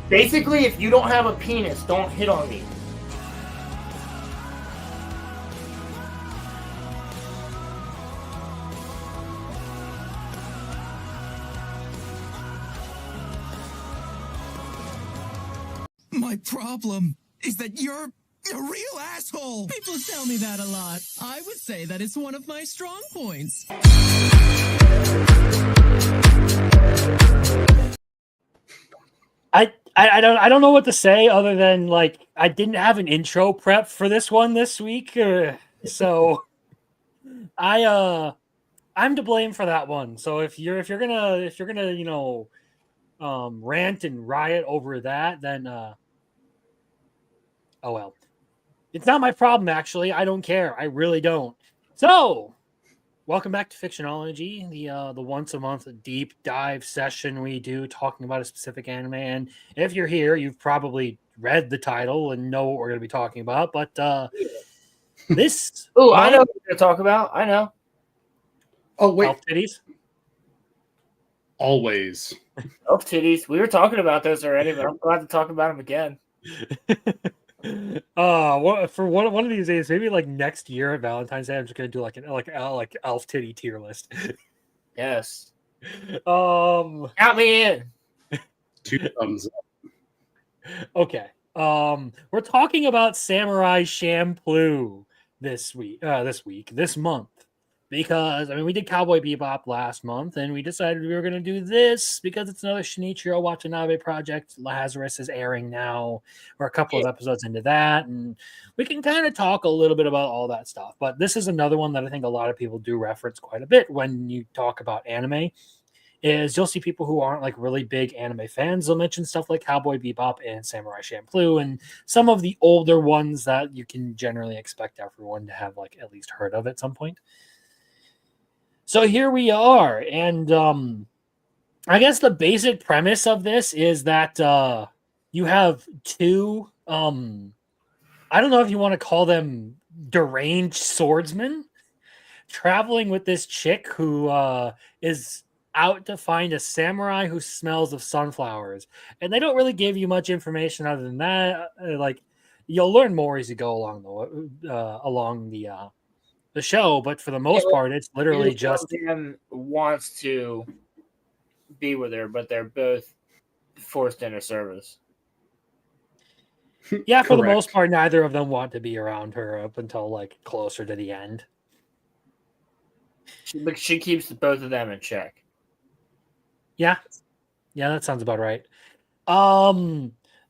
Basically, if you don't have a penis, don't hit on me. My problem is that you're a real asshole. People tell me that a lot. I would say that it's one of my strong points. I don't know what to say other than like I didn't have an intro prep for this one this week, so I'm to blame for that one. So if you're gonna rant and riot over that, then oh well. It's not my problem, actually. I don't care. I really don't. So, welcome back to Fictionology, the once a month deep dive session we do talking about a specific anime. And if you're here, you've probably read the title and know what we're going to be talking about. But this, Oh, I know what we're going to talk about. I know. Oh wait, elf titties. Always elf titties. We were talking about those already, but I'm glad to talk about them again. For one of these days, maybe like next year at Valentine's Day, I'm just gonna do like elf titty tier list. Yes. Count me in. 2 thumbs up. Okay. We're talking about Samurai Champloo this month. Because, I mean, we did Cowboy Bebop last month, and we decided we were going to do this because it's another Shinichiro Watanabe project. Lazarus is airing now. We're a couple of episodes into that, and we can kind of talk a little bit about all that stuff. But this is another one that I think a lot of people do reference quite a bit when you talk about anime, is you'll see people who aren't like really big anime fans. They'll mention stuff like Cowboy Bebop and Samurai Champloo and some of the older ones that you can generally expect everyone to have like at least heard of at some point. So here we are, and I guess the basic premise of this is that you have two, I don't know if you want to call them deranged swordsmen, traveling with this chick who is out to find a samurai who smells of sunflowers. And they don't really give you much information other than that. Like, you'll learn more as you go along the show, but for the most part, it's literally just him wants to be with her, but they're both forced into service. Yeah, for the most part, neither of them want to be around her up until like closer to the end. But she keeps both of them in check. Yeah, that sounds about right.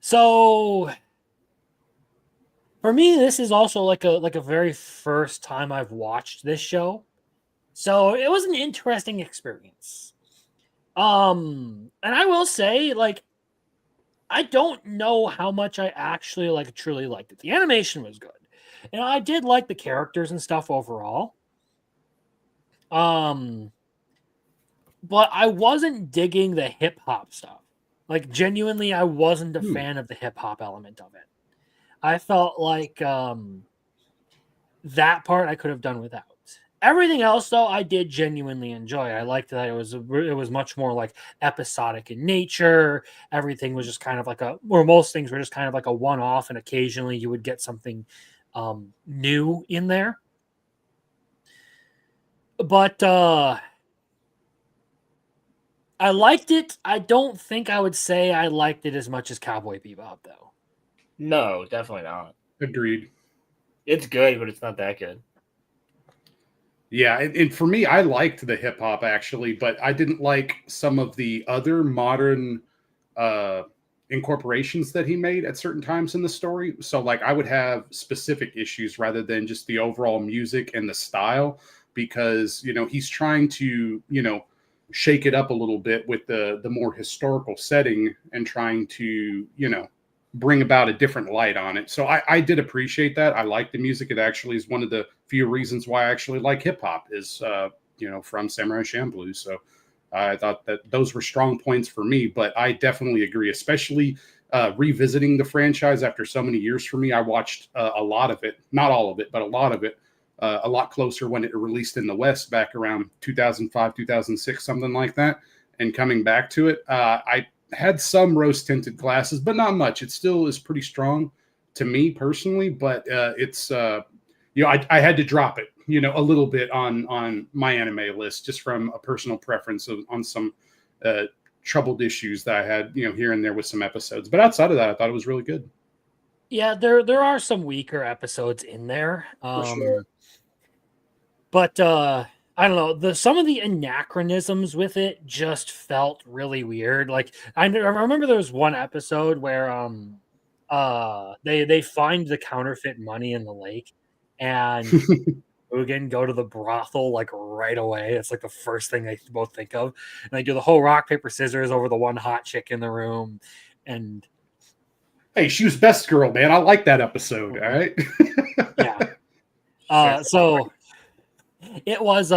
So for me, this is also like a very first time I've watched this show. So it was an interesting experience. And I will say, like, I don't know how much I actually like truly liked it. The animation was good. And I did like the characters and stuff overall. But I wasn't digging the hip hop stuff. Like, genuinely, I wasn't a fan of the hip hop element of it. I felt like that part I could have done without. Everything else, though, I did genuinely enjoy. I liked that it was much more like episodic in nature. Everything was just kind of like most things were just kind of like a one-off, and occasionally you would get something new in there. But I liked it. I don't think I would say I liked it as much as Cowboy Bebop, though. No, definitely not. Agreed. It's good, but it's not that good. Yeah, and for me, I liked the hip hop actually, but I didn't like some of the other modern incorporations that he made at certain times in the story. So, like, I would have specific issues rather than just the overall music and the style, because he's trying to shake it up a little bit with the more historical setting and trying to bring about a different light on it. So I did appreciate that. I like the music. It actually is one of the few reasons why I actually like hip hop is, from Samurai Champloo. So I thought that those were strong points for me, but I definitely agree, especially revisiting the franchise after so many years for me. I watched a lot of it, not all of it, but a lot of it, a lot closer when it released in the West back around 2005, 2006, something like that. And coming back to it, I had some rose tinted glasses, but not much. It still is pretty strong to me personally, but it's I had to drop it, a little bit on my anime list just from a personal preference on some troubled issues that I had, here and there with some episodes. But outside of that, I thought it was really good. Yeah, there are some weaker episodes in there. For sure. But I don't know, some of the anachronisms with it just felt really weird. Like I remember there was one episode where they find the counterfeit money in the lake, and Mugen go to the brothel like right away. It's like the first thing they both think of, and they do the whole rock paper scissors over the one hot chick in the room. And hey, she was best girl, man. I like that episode. All right. Yeah. So it was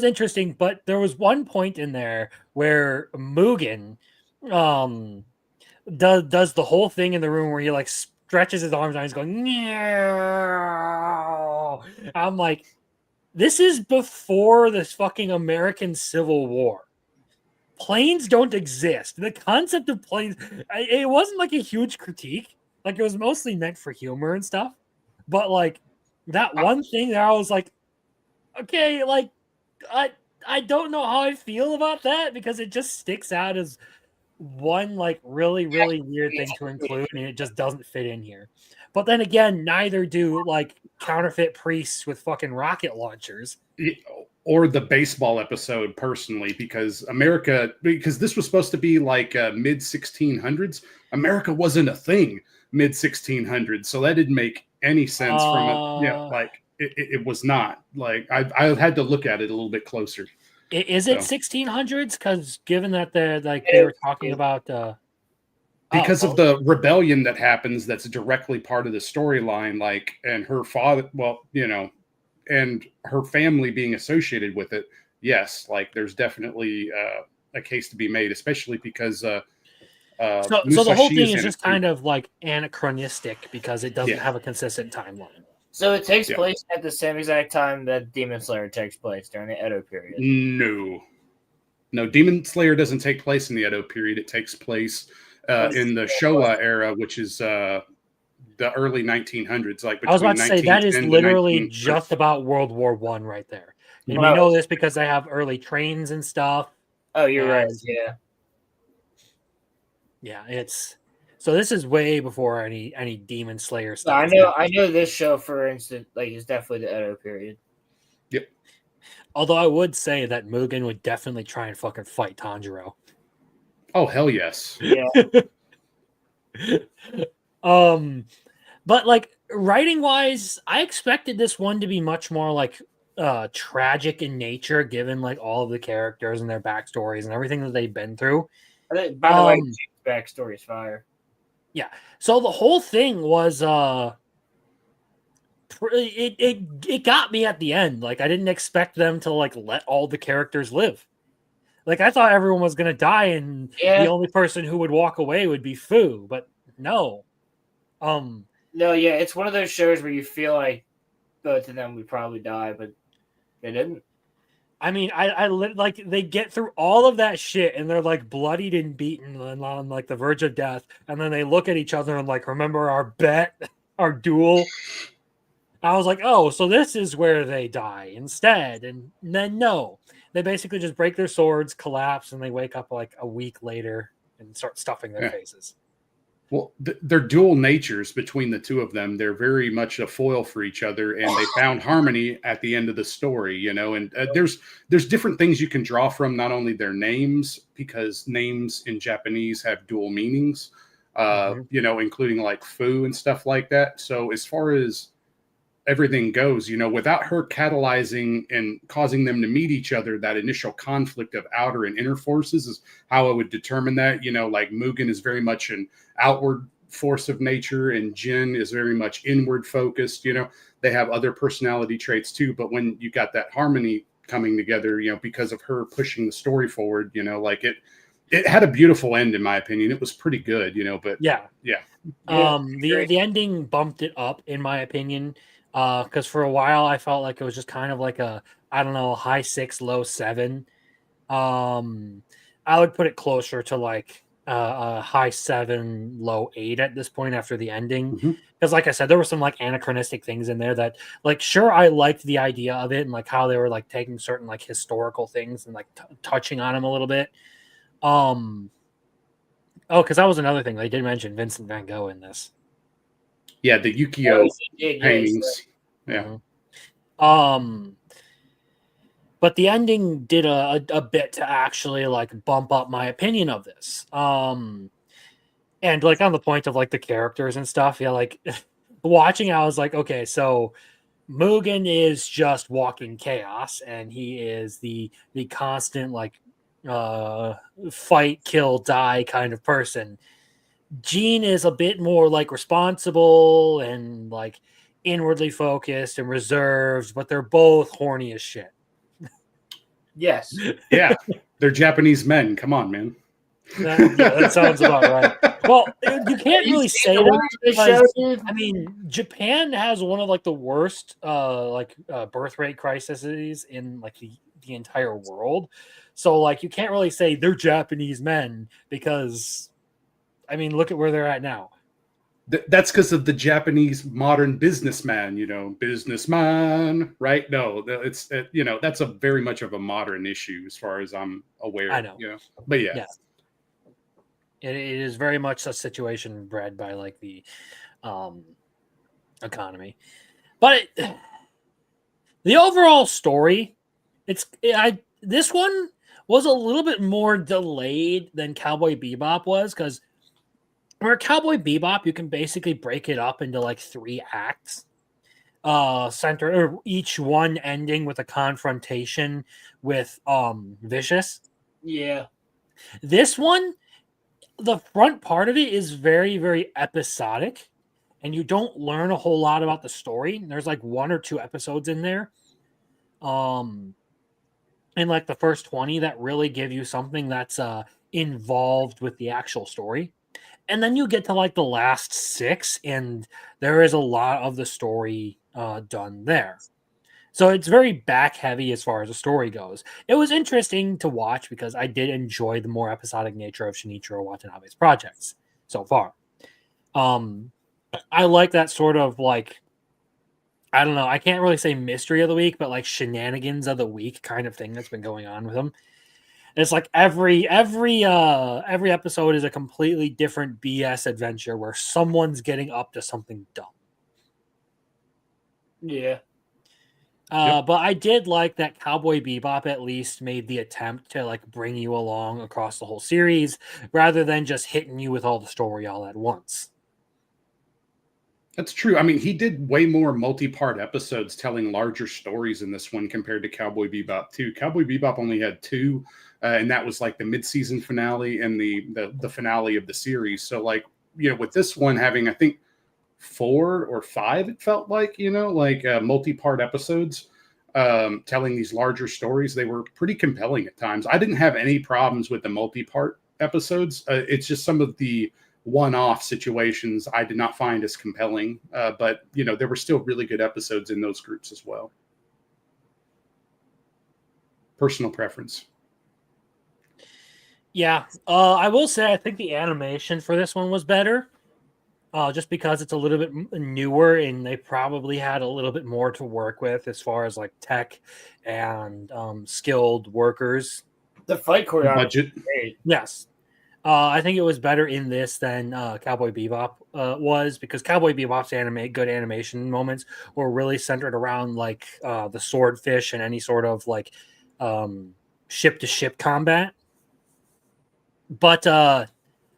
interesting, but there was one point in there where Mugen does the whole thing in the room where he like stretches his arms out, he's going, no. I'm like, this is before this fucking American Civil War. Planes don't exist. The concept of planes, it wasn't like a huge critique. Like, it was mostly meant for humor and stuff. But like that one thing there, I was like, okay, like I don't know how I feel about that, because it just sticks out as one like really weird thing to include, and it just doesn't fit in here. But then again, neither do like counterfeit priests with fucking rocket launchers or the baseball episode personally, because this was supposed to be like mid 1600s. America wasn't a thing mid 1600s, so that didn't make any sense from it. Like it was not. Like I had to look at it a little bit closer. Is it 1600s? Because given that they were talking about because of the rebellion that happens, that's directly part of the storyline. Like, and her father, and her family being associated with it. Yes, like there's definitely a case to be made, especially because so the whole thing is just kind of like anachronistic because it doesn't have a consistent timeline. So it takes place at the same exact time that Demon Slayer takes place during the Edo period. No, Demon Slayer doesn't take place in the Edo period. It takes place in the Showa era, which is the early 1900s. Like I was about to say that is literally just about World War I right there. And we know this because they have early trains and stuff. Oh, you're right. Yeah. Yeah, so this is way before any Demon Slayer stuff. I know this show, for instance, like is definitely the Edo period. Yep. Although I would say that Mugen would definitely try and fucking fight Tanjiro. Oh, hell yes. Yeah. But like writing wise, I expected this one to be much more like tragic in nature, given like all of the characters and their backstories and everything that they've been through. By the way, backstory is fire. Yeah. So the whole thing was it got me at the end. Like I didn't expect them to like let all the characters live. Like I thought everyone was gonna die and the only person who would walk away would be Fu, but no. No, yeah, it's one of those shows where you feel like both of them would probably die, but they didn't. I mean, I like they get through all of that shit and they're like bloodied and beaten and on like the verge of death, and then they look at each other and like, remember our bet, our duel? I was like, oh, so this is where they die instead. And then no, they basically just break their swords, collapse, and they wake up like a week later and start stuffing their faces. Well, they're dual natures between the two of them. They're very much a foil for each other, and they found harmony at the end of the story, and there's different things you can draw from, not only their names, because names in Japanese have dual meanings, including like Fu and stuff like that. So as far as everything goes, without her catalyzing and causing them to meet each other, that initial conflict of outer and inner forces is how I would determine that. Like Mugen is very much an outward force of nature and Jin is very much inward focused. They have other personality traits too, but when you got that harmony coming together, because of her pushing the story forward, like it had a beautiful end, in my opinion. It was pretty good, but the ending bumped it up, in my opinion. Because for a while I felt like it was just kind of like a, I don't know, high 6, low 7. I would put it closer to like a high 7, low 8 at this point after the ending. Mhm. Because, like I said, there were some like anachronistic things in there that, like, sure, I liked the idea of it and like how they were like taking certain like historical things and like touching on them a little bit. Oh, because that was another thing they did mention Vincent Van Gogh in this. Yeah, the Yukio Yeah, paintings. Yeah. Mhm. But the ending did a bit to actually like bump up my opinion of this. And like on the point of like the characters and stuff, yeah, like watching, I was like, okay, so Mugen is just walking chaos, and he is the constant like fight, kill, die kind of person. Gene is a bit more like responsible and like inwardly focused and reserved, but they're both horny as shit. Yes. Yeah. They're Japanese men. Come on, man. That sounds about right. Well, you can't really say that because, I mean, Japan has one of like the worst birth rate crises in like the entire world. So like you can't really say they're Japanese men because, I mean, look at where they're at now. That's because of the Japanese modern businessman, businessman, right? No, it's that's a very much of a modern issue as far as I'm aware. I know. But yeah. It is very much a situation bred by like the economy, but the overall story, this one was a little bit more delayed than Cowboy Bebop was, because where Cowboy Bebop, you can basically break it up into like 3 acts, or each one ending with a confrontation with Vicious. Yeah. This one, the front part of it is very, very episodic, and you don't learn a whole lot about the story. There's like 1 or 2 episodes in there, in like the first 20 that really give you something that's involved with the actual story. And then you get to like the last 6, and there is a lot of the story done there. So it's very back heavy as far as the story goes. It was interesting to watch because I did enjoy the more episodic nature of Shinichiro Watanabe's projects so far. I like that sort of like, I don't know, I can't really say mystery of the week, but like shenanigans of the week kind of thing that's been going on with him. It's like every episode is a completely different BS adventure where someone's getting up to something dumb. Yeah. But I did like that Cowboy Bebop at least made the attempt to like bring you along across the whole series rather than just hitting you with all the story all at once. That's true. I mean, he did way more multi-part episodes telling larger stories in this one compared to Cowboy Bebop 2. Cowboy Bebop only had 2, and that was like the mid-season finale and the finale of the series. So like, with this one having, I think, 4 or 5, it felt like, multi-part episodes telling these larger stories. They were pretty compelling at times. I didn't have any problems with the multi-part episodes. It's just some of the one-off situations I did not find as compelling. But, there were still really good episodes in those groups as well. Personal preference. Yeah. I will say I think the animation for this one was better. Just because it's a little bit newer and they probably had a little bit more to work with as far as like tech and skilled workers. The fight choreography. Budget. Great. Yes. I think it was better in this than Cowboy Bebop was, because Cowboy Bebop's good animation moments were really centered around like the swordfish and any sort of like ship to ship combat. But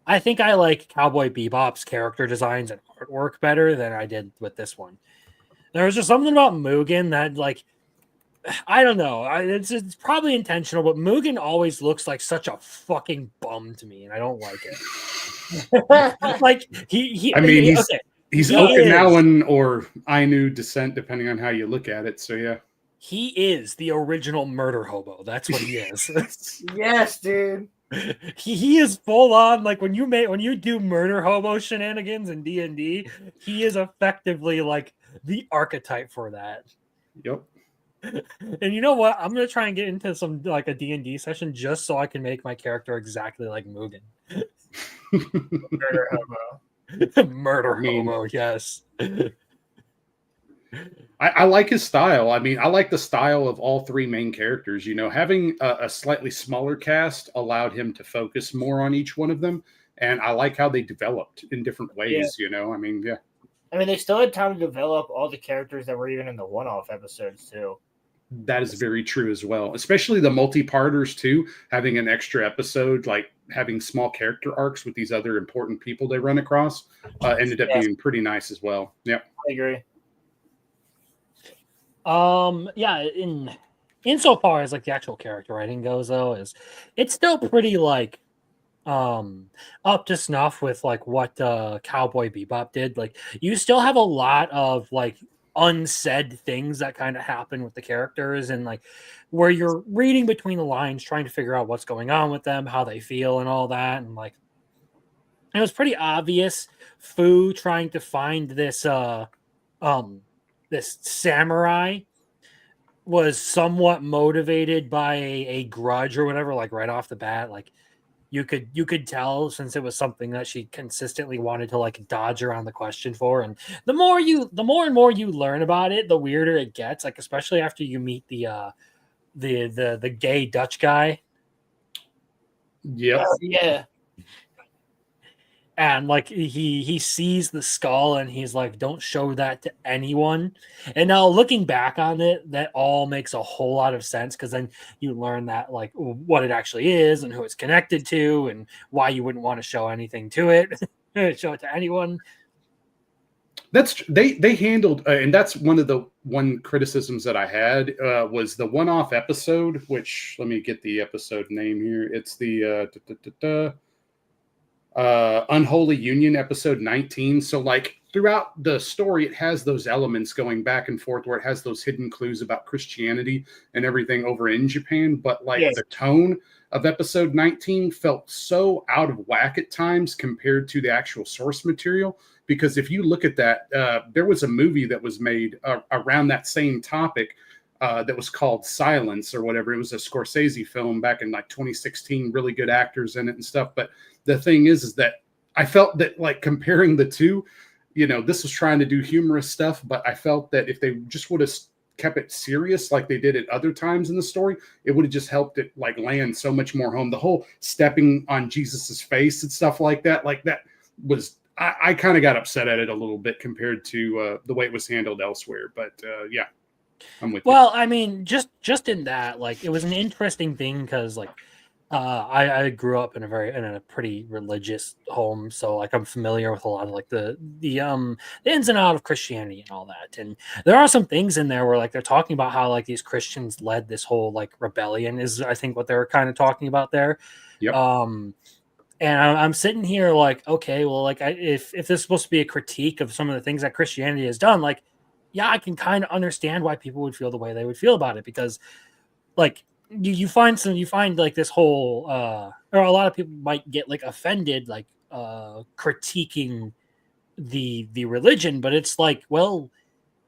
I think I like Cowboy Bebop's character designs and artwork better than I did with this one. There was just something about Mugen that, like, I don't know. It's probably intentional, but Mugen always looks like such a fucking bum to me, and I don't like it. Like he. I mean, he's Okinawan or Ainu descent, depending on how you look at it. So yeah, he is the original murder hobo. That's what he is. Yes, dude. He is full on, like when you do murder hobo shenanigans in D&D, he is effectively like the archetype for that. Yep. And you know what? I'm gonna try and get into some like a D&D session just so I can make my character exactly like Mugen. Murder hobo. Murder I mean, hobo, yes. I like his style. I mean, I like the style of all three main characters. You know, having a slightly smaller cast allowed him to focus more on each one of them. And I like how they developed in different ways, you know? I mean, yeah. I mean, they still had time to develop all the characters that were even in the one-off episodes too. That is very true as well, especially the multi-parters too. Having an extra episode, like having small character arcs with these other important people they run across, ended up being pretty nice as well. Yeah, I agree. Yeah, in insofar as like the actual character writing goes, though, it's still pretty like up to snuff with like what Cowboy Bebop did. Like you still have a lot of like unsaid things that kind of happen with the characters, and like where you're reading between the lines trying to figure out what's going on with them, how they feel and all that. And like it was pretty obvious Fu trying to find this samurai was somewhat motivated by a grudge or whatever, like right off the bat. Like you could tell, since it was something that she consistently wanted to like dodge around the question for. And the more and more you learn about it, the weirder it gets, like especially after you meet the gay Dutch guy. yep. Yeah. And like he sees the skull and he's like, don't show that to anyone. And now looking back on it, that all makes a whole lot of sense, because then you learn that like what it actually is and who it's connected to and why you wouldn't want to show anything to it, show it to anyone. That's they handled, and that's one criticisms that I had was the one-off episode. Which, let me get the episode name here. It's the Unholy Union, episode 19. So like throughout the story, it has those elements going back and forth where it has those hidden clues about Christianity and everything over in Japan. But like the tone of episode 19 felt so out of whack at times compared to the actual source material. Because if you look at that, there was a movie that was made around that same topic that was called Silence or whatever. It was a Scorsese film back in like 2016, really good actors in it and stuff. But the thing is that I felt that like comparing the two, you know, this was trying to do humorous stuff, but I felt that if they just would have kept it serious like they did at other times in the story, it would have just helped it like land so much more home. The whole stepping on Jesus's face and stuff like that was, I kind of got upset at it a little bit compared to the way it was handled elsewhere. But yeah, I'm with you. Well, I mean, just in that, like, it was an interesting thing because, like, I grew up in a pretty religious home, so like I'm familiar with a lot of like the ins and outs of Christianity and all that. And there are some things in there where like they're talking about how like these Christians led this whole like rebellion, is I think what they were kind of talking about there. Yep. And I'm sitting here like, okay, well, like if this is supposed to be a critique of some of the things that Christianity has done, like, yeah, I can kind of understand why people would feel the way they would feel about it, because like you find like this whole or a lot of people might get like offended, like critiquing the religion, but it's like, well,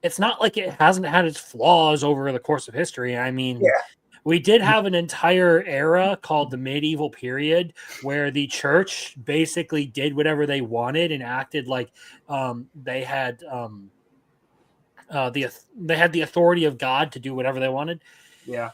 it's not like it hasn't had its flaws over the course of history. I mean, we did have an entire era called the medieval period where the church basically did whatever they wanted and acted like they had the authority of God to do whatever they wanted. Yeah.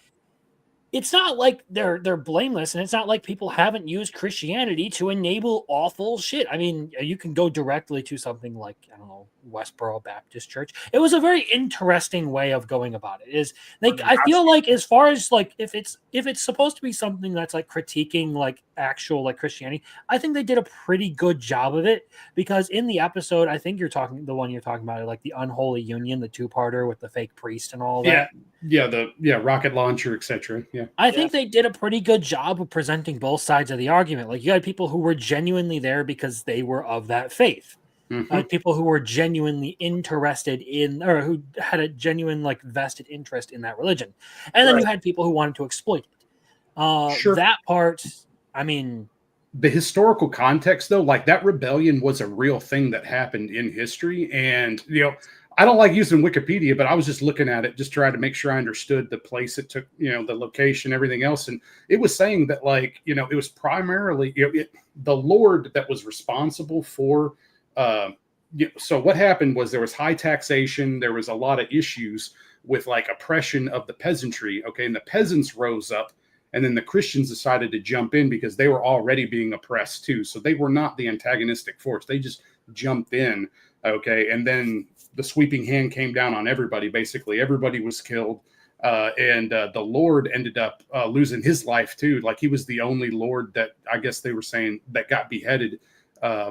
It's not like they're blameless, and it's not like people haven't used Christianity to enable awful shit. I mean, you can go directly to something like, I don't know, Westboro Baptist Church. It was a very interesting way of going about it. Is like, I feel like as far as like if it's supposed to be something that's like critiquing like actual like Christianity, I think they did a pretty good job of it, because in the episode, I think the one you're talking about, like the Unholy Union, the 2-parter with the fake priest and all that. Yeah, rocket launcher, etc. Yeah. I think they did a pretty good job of presenting both sides of the argument. Like, you had people who were genuinely there because they were of that faith. People who were genuinely interested in, or who had a genuine like vested interest in that religion. And then you had people who wanted to exploit it. Sure. That part, I mean, the historical context though, like that rebellion was a real thing that happened in history. And, you know, I don't like using Wikipedia, but I was just looking at it, just trying to make sure I understood the place it took, the location, everything else. And it was saying that, like, it was primarily, the Lord that was responsible for, so what happened was there was high taxation. There was a lot of issues with like oppression of the peasantry. Okay. And the peasants rose up, and then the Christians decided to jump in because they were already being oppressed too. So they were not the antagonistic force. They just jumped in. Okay. And then the sweeping hand came down on everybody. Basically, everybody was killed. And the Lord ended up losing his life too. Like, he was the only Lord that, I guess they were saying, that got beheaded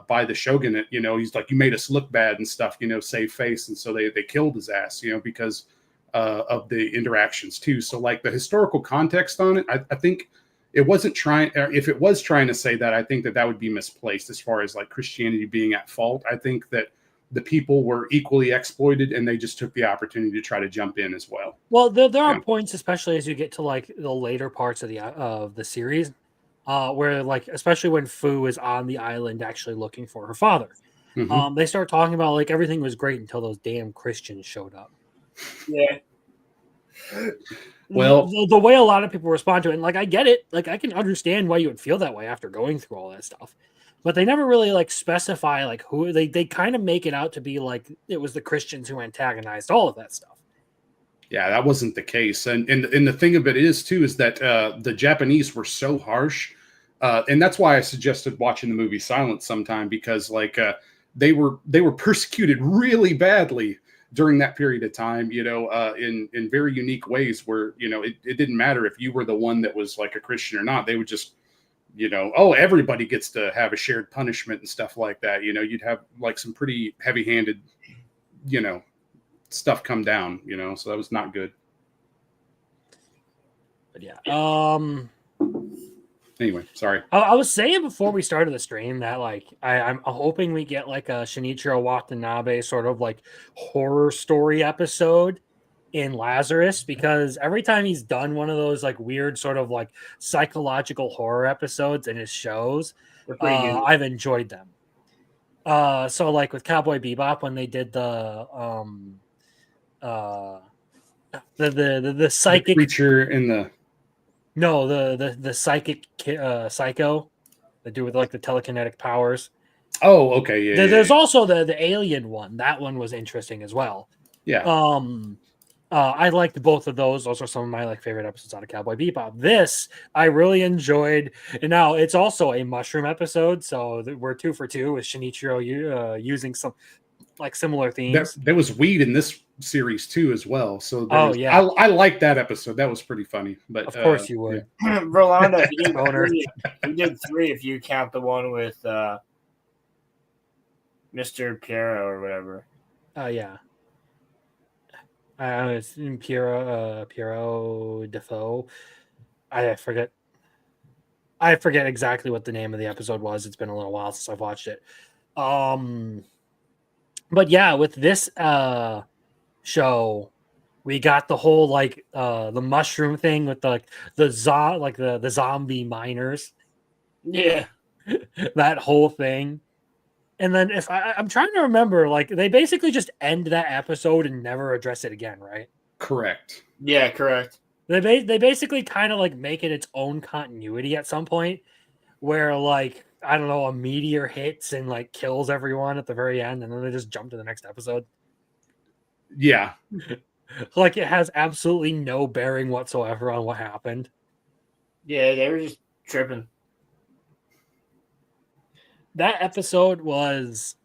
by the shogunate. He's like, you made us look bad and stuff, save face. And so they killed his ass, because of the interactions too. So like the historical context on it, I think it wasn't trying, if it was trying to say that, I think that would be misplaced as far as like Christianity being at fault. I think that the people were equally exploited, and they just took the opportunity to try to jump in as well. Well, there are points, especially as you get to like the later parts of the series, where like, especially when Fu is on the island actually looking for her father, they start talking about like everything was great until those damn Christians showed up. Yeah. Well, the way a lot of people respond to it, and like I get it, like I can understand why you would feel that way after going through all that stuff. But they never really like specify like who they kind of make it out to be like it was the Christians who antagonized all of that stuff. Yeah, that wasn't the case. And the thing of it is too, is that the Japanese were so harsh. And that's why I suggested watching the movie Silence sometime, because like they were persecuted really badly during that period of time, in very unique ways where, it didn't matter if you were the one that was like a Christian or not. They would just, everybody gets to have a shared punishment and stuff like that. You'd have like some pretty heavy-handed, stuff come down, so that was not good. But yeah. Anyway, sorry. I was saying before we started the stream that like I'm hoping we get like a Shinichiro Watanabe sort of like horror story episode in Lazarus, because every time he's done one of those like weird sort of like psychological horror episodes in his shows, I've enjoyed them. So like with Cowboy Bebop, when they did the psychic creature in the the psychic psycho that do with like the telekinetic powers. Oh, okay. Yeah. There's also the alien one. That one was interesting as well. Yeah. I liked both of those. Those are some of my like favorite episodes out of Cowboy Bebop. This I really enjoyed, and now it's also a mushroom episode, so we're 2 for 2 with Shinichiro using some like similar themes. There was weed in this series too, as well. So yeah, I liked that episode. That was pretty funny. But of course you would, yeah. Rolando, you did 3 if you count the one with Mr. Piero or whatever. Yeah. It's Piero Defoe. I forget exactly what the name of the episode was. It's been a little while since I've watched it. But yeah, with this show, we got the whole like the mushroom thing with the zombie miners. Yeah, that whole thing. And then if I'm trying to remember, like they basically just end that episode and never address it again, right? Correct. Yeah, correct. They basically kind of like make it its own continuity at some point, where like I don't know, a meteor hits and like kills everyone at the very end, and then they just jump to the next episode. Yeah, like it has absolutely no bearing whatsoever on what happened. Yeah, they were just tripping. That episode was,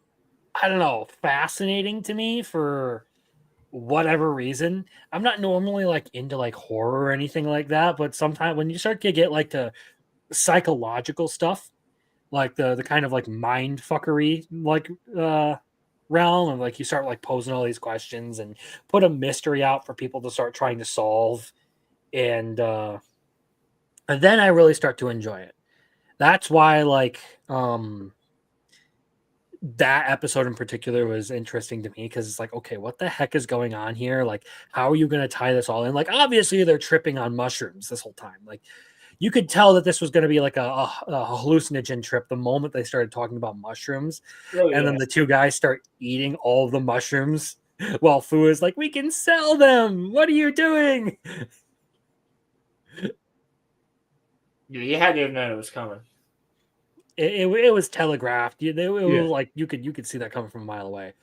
I don't know, fascinating to me for whatever reason. I'm not normally like into like horror or anything like that, but sometimes when you start to get like to psychological stuff, like the kind of like mind fuckery like realm, and like you start like posing all these questions and put a mystery out for people to start trying to solve, and then I really start to enjoy it. That's why like that episode in particular was interesting to me, because it's like, okay, what the heck is going on here? Like, how are you going to tie this all in? Like, obviously they're tripping on mushrooms this whole time. Like, you could tell that this was going to be like a hallucinogen trip the moment they started talking about mushrooms. Oh, yeah. And then the 2 guys start eating all of the mushrooms Well, Fu is like, we can sell them. What are you doing? You had to have known it was coming. It was telegraphed. It was Yeah. like you could see that coming from a mile away.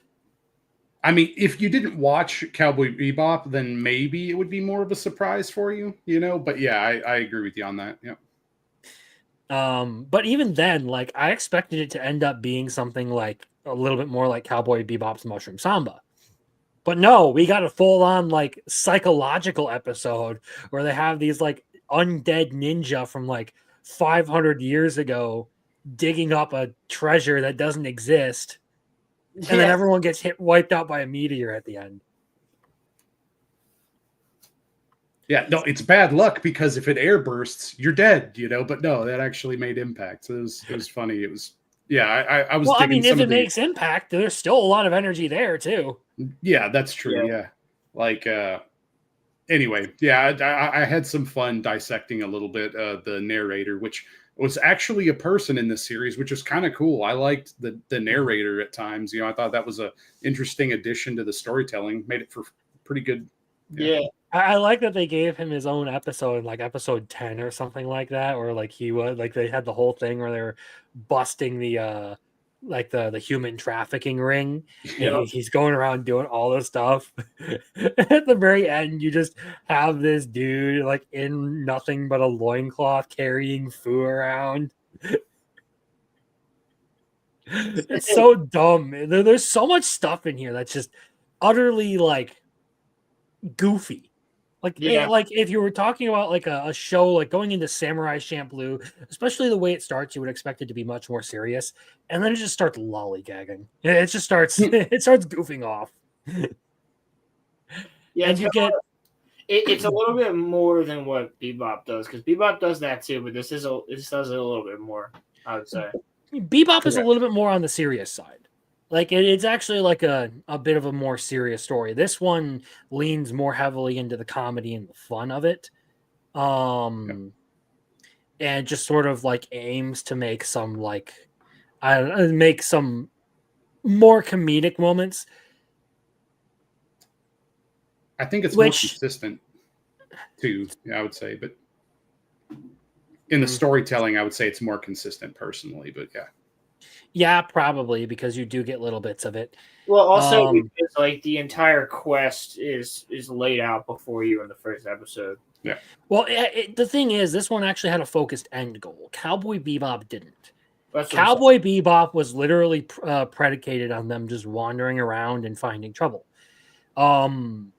I mean, if you didn't watch Cowboy Bebop, then maybe it would be more of a surprise for you, you know. But yeah, I agree with you on that. Yeah. But even then, like I expected it to end up being something like a little bit more like Cowboy Bebop's Mushroom Samba. But no, we got a full on like psychological episode where they have these like undead ninja from like 500 years ago digging up a treasure that doesn't exist. And then everyone gets wiped out by a meteor at the end. Yeah, no, it's bad luck because if it air bursts, you're dead, you know. But no, that actually made impact. So it was funny. It was, yeah. I was. Well, I digging mean, if some it of the, makes impact, there's still a lot of energy there too. yeah, that's true. Yeah, like anyway, yeah, I had some fun dissecting a little bit the narrator, which was actually a person in this series, which was kind of cool. I liked the narrator at times. You know, I thought that was a interesting addition to the storytelling. Made it for pretty good. Yeah. I like that they gave him his own episode, like episode 10 or something like that, or like he was like they had the whole thing where they were busting the like the human trafficking ring, and he's going around doing all this stuff. At the very end, you just have this dude like in nothing but a loincloth carrying Fu around. It's so dumb. There's so much stuff in here that's just utterly like goofy. Like, like if you were talking about like a show like going into Samurai Champloo, especially the way it starts, you would expect it to be much more serious, and then it just starts lollygagging. It just starts it starts goofing off. Yeah, and you get it's a little bit more than what Bebop does, because Bebop does that too, but this does it a little bit more, I would say. Bebop is a little bit more on the serious side. Like it's actually like a bit of a more serious story. This one leans more heavily into the comedy and the fun of it. And just sort of like aims to make some like make some more comedic moments. I think it's more consistent too, I would say, but in the storytelling, I would say it's more consistent personally, but yeah. Yeah, probably because you do get little bits of it. Well, also because like the entire quest is laid out before you in the first episode. Yeah. Well, the thing is, this one actually had a focused end goal. Cowboy Bebop didn't. Cowboy Bebop was literally predicated on them just wandering around and finding trouble. Samurai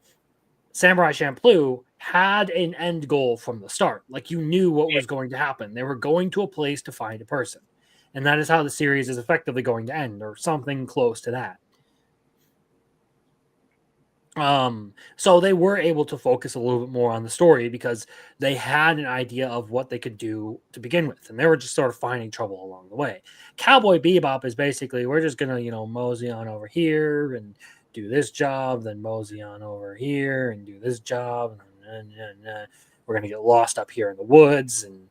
Champloo had an end goal from the start. Like you knew what was going to happen. They were going to a place to find a person. And that is how the series is effectively going to end, or something close to that. So they were able to focus a little bit more on the story because they had an idea of what they could do to begin with, and they were just sort of finding trouble along the way. Cowboy Bebop is basically, we're just gonna, mosey on over here and do this job, then mosey on over here and do this job, and we're gonna get lost up here in the woods. And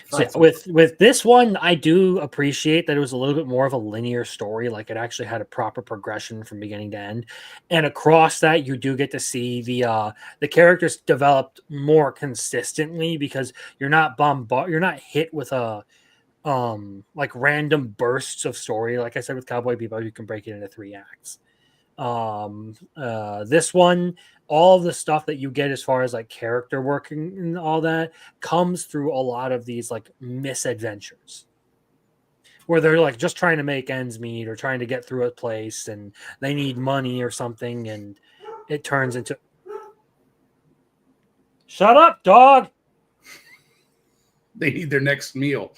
so yeah, with this one, I do appreciate that it was a little bit more of a linear story. Like it actually had a proper progression from beginning to end, and across that, you do get to see the characters developed more consistently because you're not hit with a like random bursts of story. Like I said with Cowboy Bebop, you can break it into 3 acts. This one, all of the stuff that you get as far as like character working and all that comes through a lot of these like misadventures where they're like just trying to make ends meet or trying to get through a place and they need money or something, and it turns into shut up, dog. They need their next meal.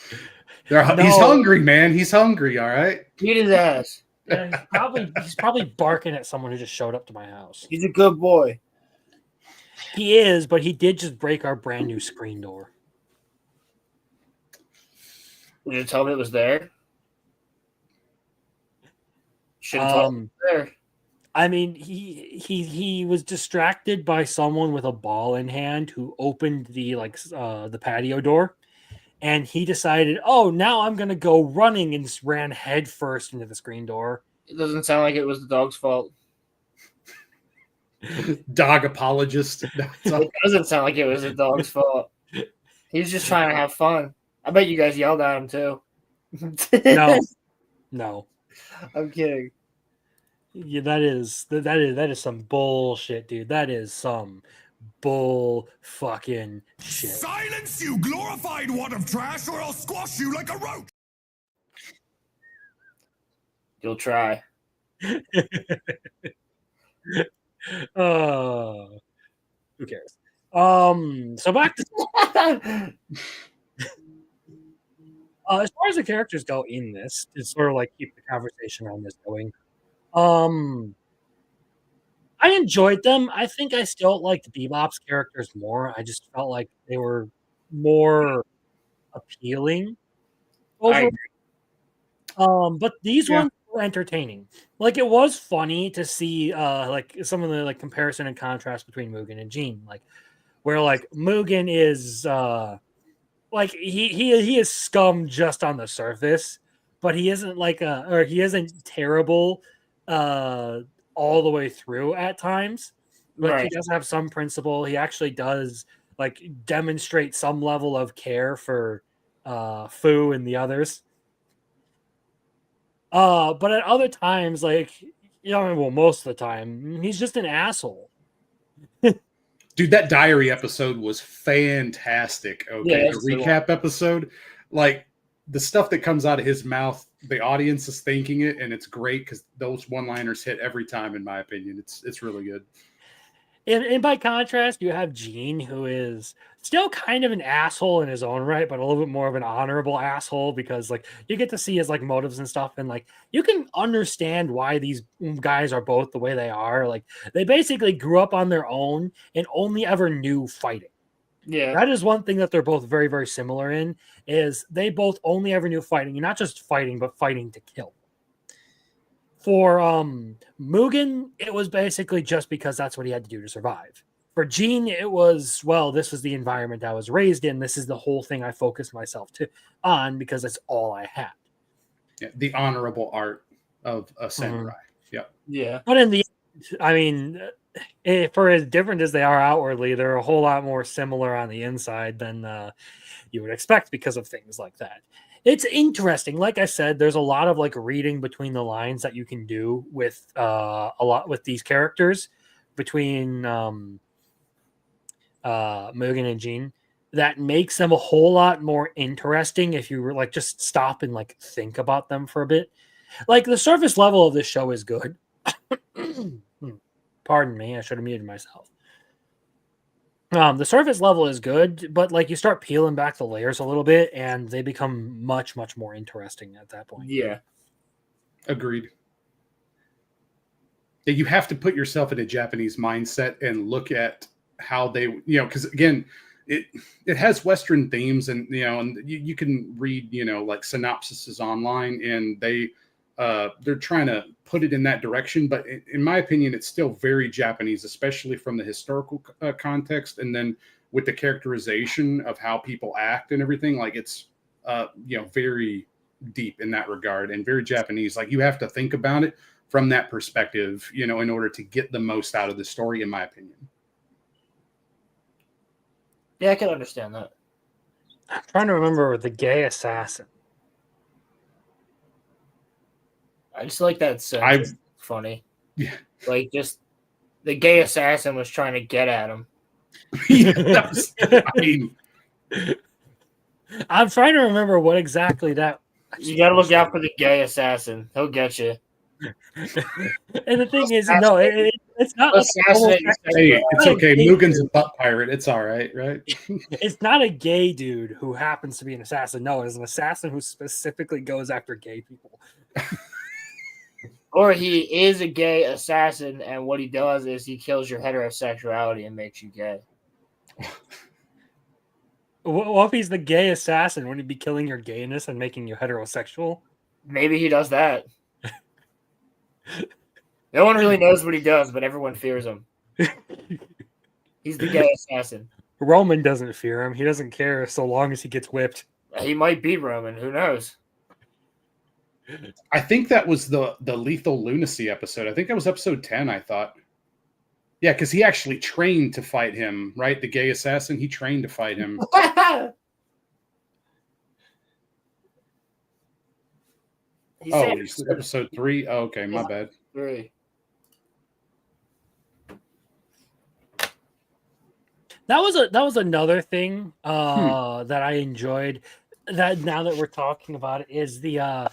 He's hungry, man. He's hungry. All right. Eat his ass. Yeah, he's probably barking at someone who just showed up to my house. He's a good boy. He is, but he did just break our brand new screen door. Did you tell me it was there? Should have told me it was there. I mean, he was distracted by someone with a ball in hand who opened the patio door, and he decided, oh, now I'm gonna go running, and just ran headfirst into the screen door. It doesn't sound like it was the dog's fault. Dog apologist. It doesn't sound like it was the dog's fault. He was just trying to have fun. I bet you guys yelled at him too. No. I'm kidding. Yeah, that is some bullshit, dude. That is some bull fucking shit. Silence, you glorified wad of trash, or I'll squash you like a roach! You'll try. Who cares? So back to as far as the characters go in this, to sort of like keep the conversation on this going. I enjoyed them. I think I still liked Bebop's characters more. I just felt like they were more appealing. Over, but these ones were entertaining. Like it was funny to see like some of the like comparison and contrast between Mugen and Jean. Like where like Mugen is like he is scum just on the surface, but he isn't like he isn't terrible all the way through at times. Like he does have some principle. He actually does like demonstrate some level of care for Fu and the others. But at other times, like well, most of the time, he's just an asshole. Dude, that diary episode was fantastic. Okay, Yeah, the recap episode, like the stuff that comes out of his mouth, the audience is thinking it, and it's great because those one-liners hit every time. In my opinion, it's really good. And by contrast, you have Jean, who is still kind of an asshole in his own right, but a little bit more of an honorable asshole because, like, you get to see his like motives and stuff, and like you can understand why these guys are both the way they are. Like, they basically grew up on their own and only ever knew fighting. Yeah, that is one thing that they're both very, very similar in. Is they both only ever knew fighting, and not just fighting, but fighting to kill. For Mugen, it was basically just because that's what he had to do to survive. For Jean, it was, well, this was the environment I was raised in. This is the whole thing I focused myself on because it's all I had. Yeah, the honorable art of a samurai. Yeah. But in the end, I mean, for as different as they are outwardly, they're a whole lot more similar on the inside than you would expect because of things like that. It's interesting. Like I said, there's a lot of like reading between the lines that you can do with a lot with these characters between Mugen and Jean that makes them a whole lot more interesting if you were like just stop and like think about them for a bit. Like the surface level of this show is good. Pardon me, I should have muted myself. The surface level is good, but like you start peeling back the layers a little bit and they become much, much more interesting at that point. Yeah. Agreed. You have to put yourself in a Japanese mindset and look at how they, because again, it has Western themes and, and you can read, like synopsises online and they're trying to put it in that direction. But in my opinion, it's still very Japanese, especially from the historical context. And then with the characterization of how people act and everything, like it's, very deep in that regard and very Japanese. Like you have to think about it from that perspective, in order to get the most out of the story, in my opinion. Yeah, I can understand that. I'm trying to remember the gay assassin. I just like that sentence. Funny. Yeah. Like just the gay assassin was trying to get at him. I'm trying to remember what exactly that. You got to look out for the gay assassin. He'll get you. And the thing is, no, it's not. Hey, it's okay. Mugen's a butt pirate. It's all right, right? It's not a gay dude who happens to be an assassin. No, it's an assassin who specifically goes after gay people. Or he is a gay assassin, and what he does is he kills your heterosexuality and makes you gay. Well, if he's the gay assassin, wouldn't he be killing your gayness and making you heterosexual? Maybe he does that. No one really knows what he does, but everyone fears him. He's the gay assassin. Roman doesn't fear him. He doesn't care so long as he gets whipped. He might be Roman. Who knows? I think that was the Lethal Lunacy episode. I think that was episode 10, I thought. Yeah, because he actually trained to fight him, right? The gay assassin, he trained to fight him. He's episode 3? Oh, okay, my bad. 3. That was another thing that I enjoyed. That now that we're talking about it is the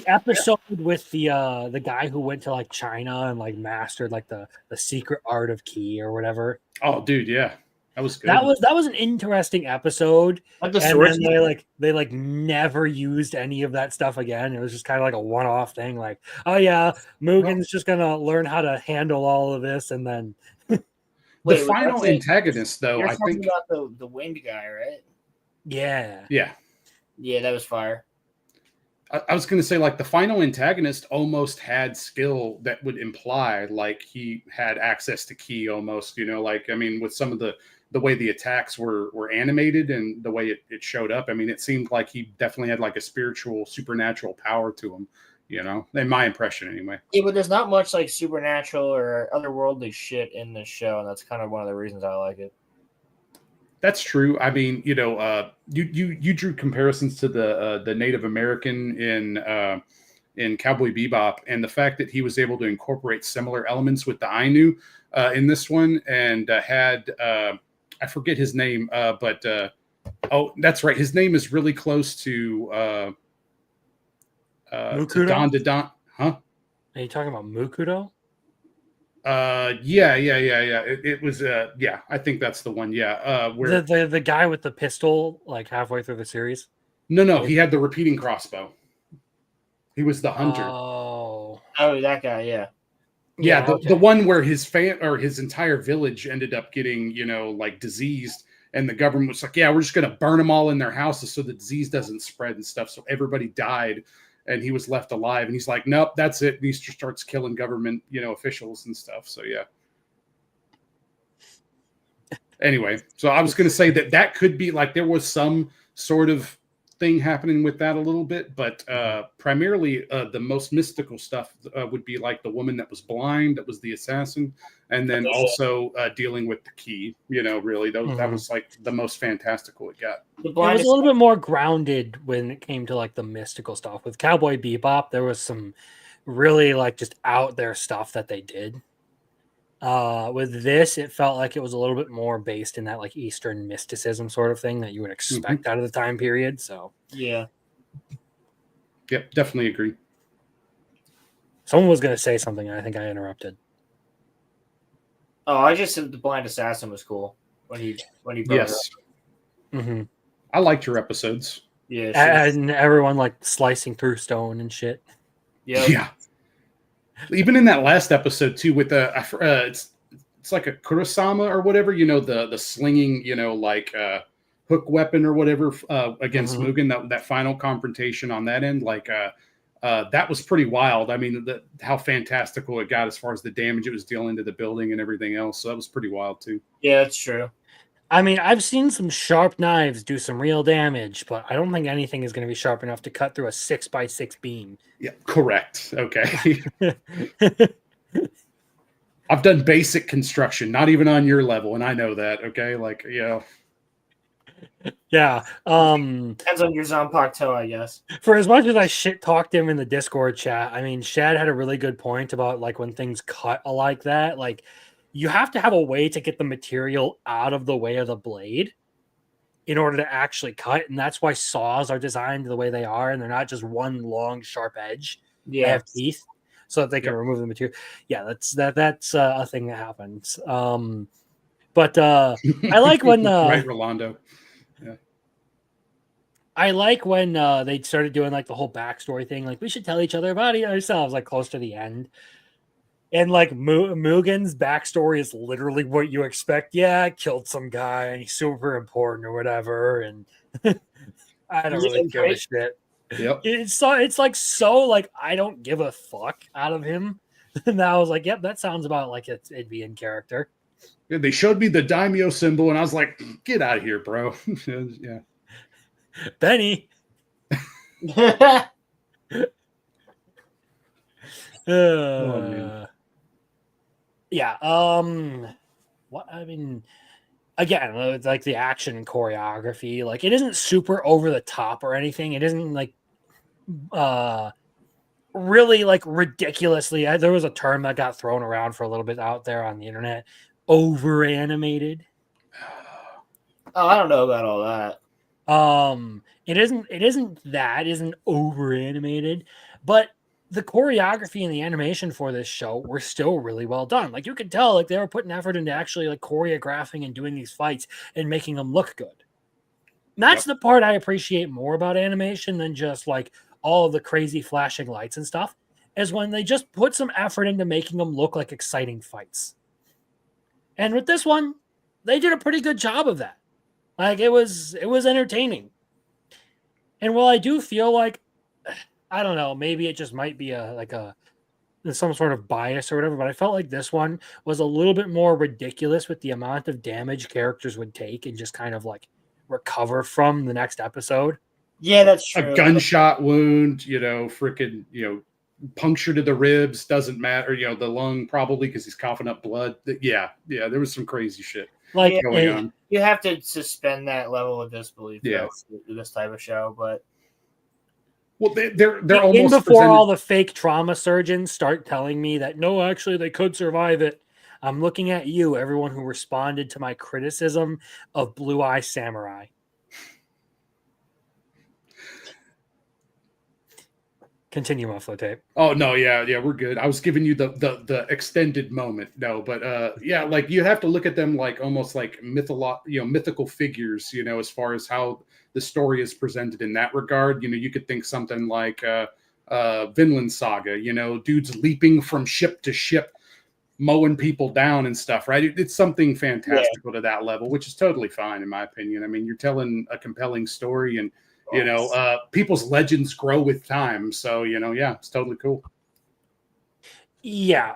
episode with the guy who went to like China and like mastered like the secret art of ki or whatever. Oh, dude, yeah, that was good. That was an interesting episode. Like the and swords then they never used any of that stuff again. It was just kind of like a one-off thing. Like, oh yeah, Mugen's just gonna learn how to handle all of this, and then the final antagonist, though, you're I think about the wind guy, right? Yeah, that was fire. I was going to say, like, the final antagonist almost had skill that would imply like he had access to ki almost, like, I mean, with some of the way the attacks were animated and the way it showed up. I mean, it seemed like he definitely had like a spiritual, supernatural power to him, in my impression anyway. Yeah, but there's not much like supernatural or otherworldly shit in this show, and that's kind of one of the reasons I like it. That's true. I mean, you drew comparisons to the Native American in Cowboy Bebop, and the fact that he was able to incorporate similar elements with the Ainu in this one, and had I forget his name, but that's right, his name is really close to Mukudo? Don, huh? Are you talking about Mukudo? Yeah. It was I think that's the one. Yeah. Where the guy with the pistol, like halfway through the series. No, he had the repeating crossbow. He was the hunter. Oh, that guy. Yeah. The one where his entire village ended up getting like diseased, and the government was like, yeah, we're just gonna burn them all in their houses so the disease doesn't spread and stuff. So everybody died. And he was left alive, and he's like, nope, that's it. And he starts killing government, officials and stuff. So, yeah. Anyway, so I was going to say that could be like there was some sort of thing happening with that a little bit, but primarily the most mystical stuff would be like the woman that was blind, that was the assassin, and then also dealing with the ki. Really, that was like the most fantastical it got. It was a little bit more grounded when it came to like the mystical stuff. With Cowboy Bebop, there was some really like just out there stuff that they did. With this, it felt like it was a little bit more based in that like Eastern mysticism sort of thing that you would expect out of the time period. So yeah, yep, definitely agree. Someone was going to say something, and I think I interrupted. Oh, I just said the blind assassin was cool when he yes. Mm-hmm. I liked your episodes. Yeah, and everyone like slicing through stone and shit. Yep. Yeah. Even in that last episode too, with it's like a kurosama or whatever, the slinging, like hook weapon or whatever against Mugen. That final confrontation on that end, like that was pretty wild. I mean, how fantastical it got as far as the damage it was dealing to the building and everything else. So that was pretty wild too. Yeah, that's true. I mean, I've seen some sharp knives do some real damage, but I don't think anything is going to be sharp enough to cut through a 6x6 beam. Yeah, correct. Okay. I've done basic construction, not even on your level, and I know that. Okay, like Yeah. Depends on your Zanpakuto, I guess. For as much as I shit talked him in the Discord chat, I mean, Shad had a really good point about like when things cut like that, like. You have to have a way to get the material out of the way of the blade in order to actually cut. And that's why saws are designed the way they are. And they're not just one long, sharp edge. Yeah. They have teeth so that they can remove the material. Yeah, that's a thing that happens. But I like when... right, Rolando. Yeah. I like when they started doing like the whole backstory thing. Like, we should tell each other about ourselves, like close to the end. And like Mugen's backstory is literally what you expect. Yeah, I killed some guy and he's super important or whatever. And I don't really give a shit. Yep. It's like so like I don't give a fuck out of him. And I was like, yep, that sounds about like it'd be in character. Yeah, they showed me the daimyo symbol and I was like, get out of here, bro. Yeah. Benny. man. Yeah. What I mean, again, it's like the action and choreography. Like, it isn't super over the top or anything. It isn't like really like ridiculously. There was a term that got thrown around for a little bit out there on the internet. Over animated. Oh, I don't know about all that. It isn't over animated, but the choreography and the animation for this show were still really well done. Like, you could tell, like, they were putting effort into actually like choreographing and doing these fights and making them look good. And that's the part I appreciate more about animation than just like all of the crazy flashing lights and stuff, is when they just put some effort into making them look like exciting fights. And with this one, they did a pretty good job of that. Like, it was entertaining. And while I do feel like, I don't know, maybe it just might be some sort of bias or whatever, but I felt like this one was a little bit more ridiculous with the amount of damage characters would take and just kind of like recover from the next episode. Yeah, that's true. A gunshot wound, freaking, puncture to the ribs, doesn't matter, the lung probably because he's coughing up blood. Yeah, there was some crazy shit Like, going on. You have to suspend that level of disbelief. Yeah. This type of show, but well, they're almost before all the fake trauma surgeons start telling me that no, actually they could survive it. I'm looking at you, everyone who responded to my criticism of Blue Eye Samurai. Continue, Muffler Tape. Oh no, yeah, we're good. I was giving you the extended moment. No, but yeah, like you have to look at them like almost like mythical figures, as far as how the story is presented in that regard. You could think something like Vinland Saga, dudes leaping from ship to ship, mowing people down and stuff, right? It's something fantastical to that level, which is totally fine in my opinion. I mean, you're telling a compelling story, and people's legends grow with time. So, yeah, it's totally cool. Yeah.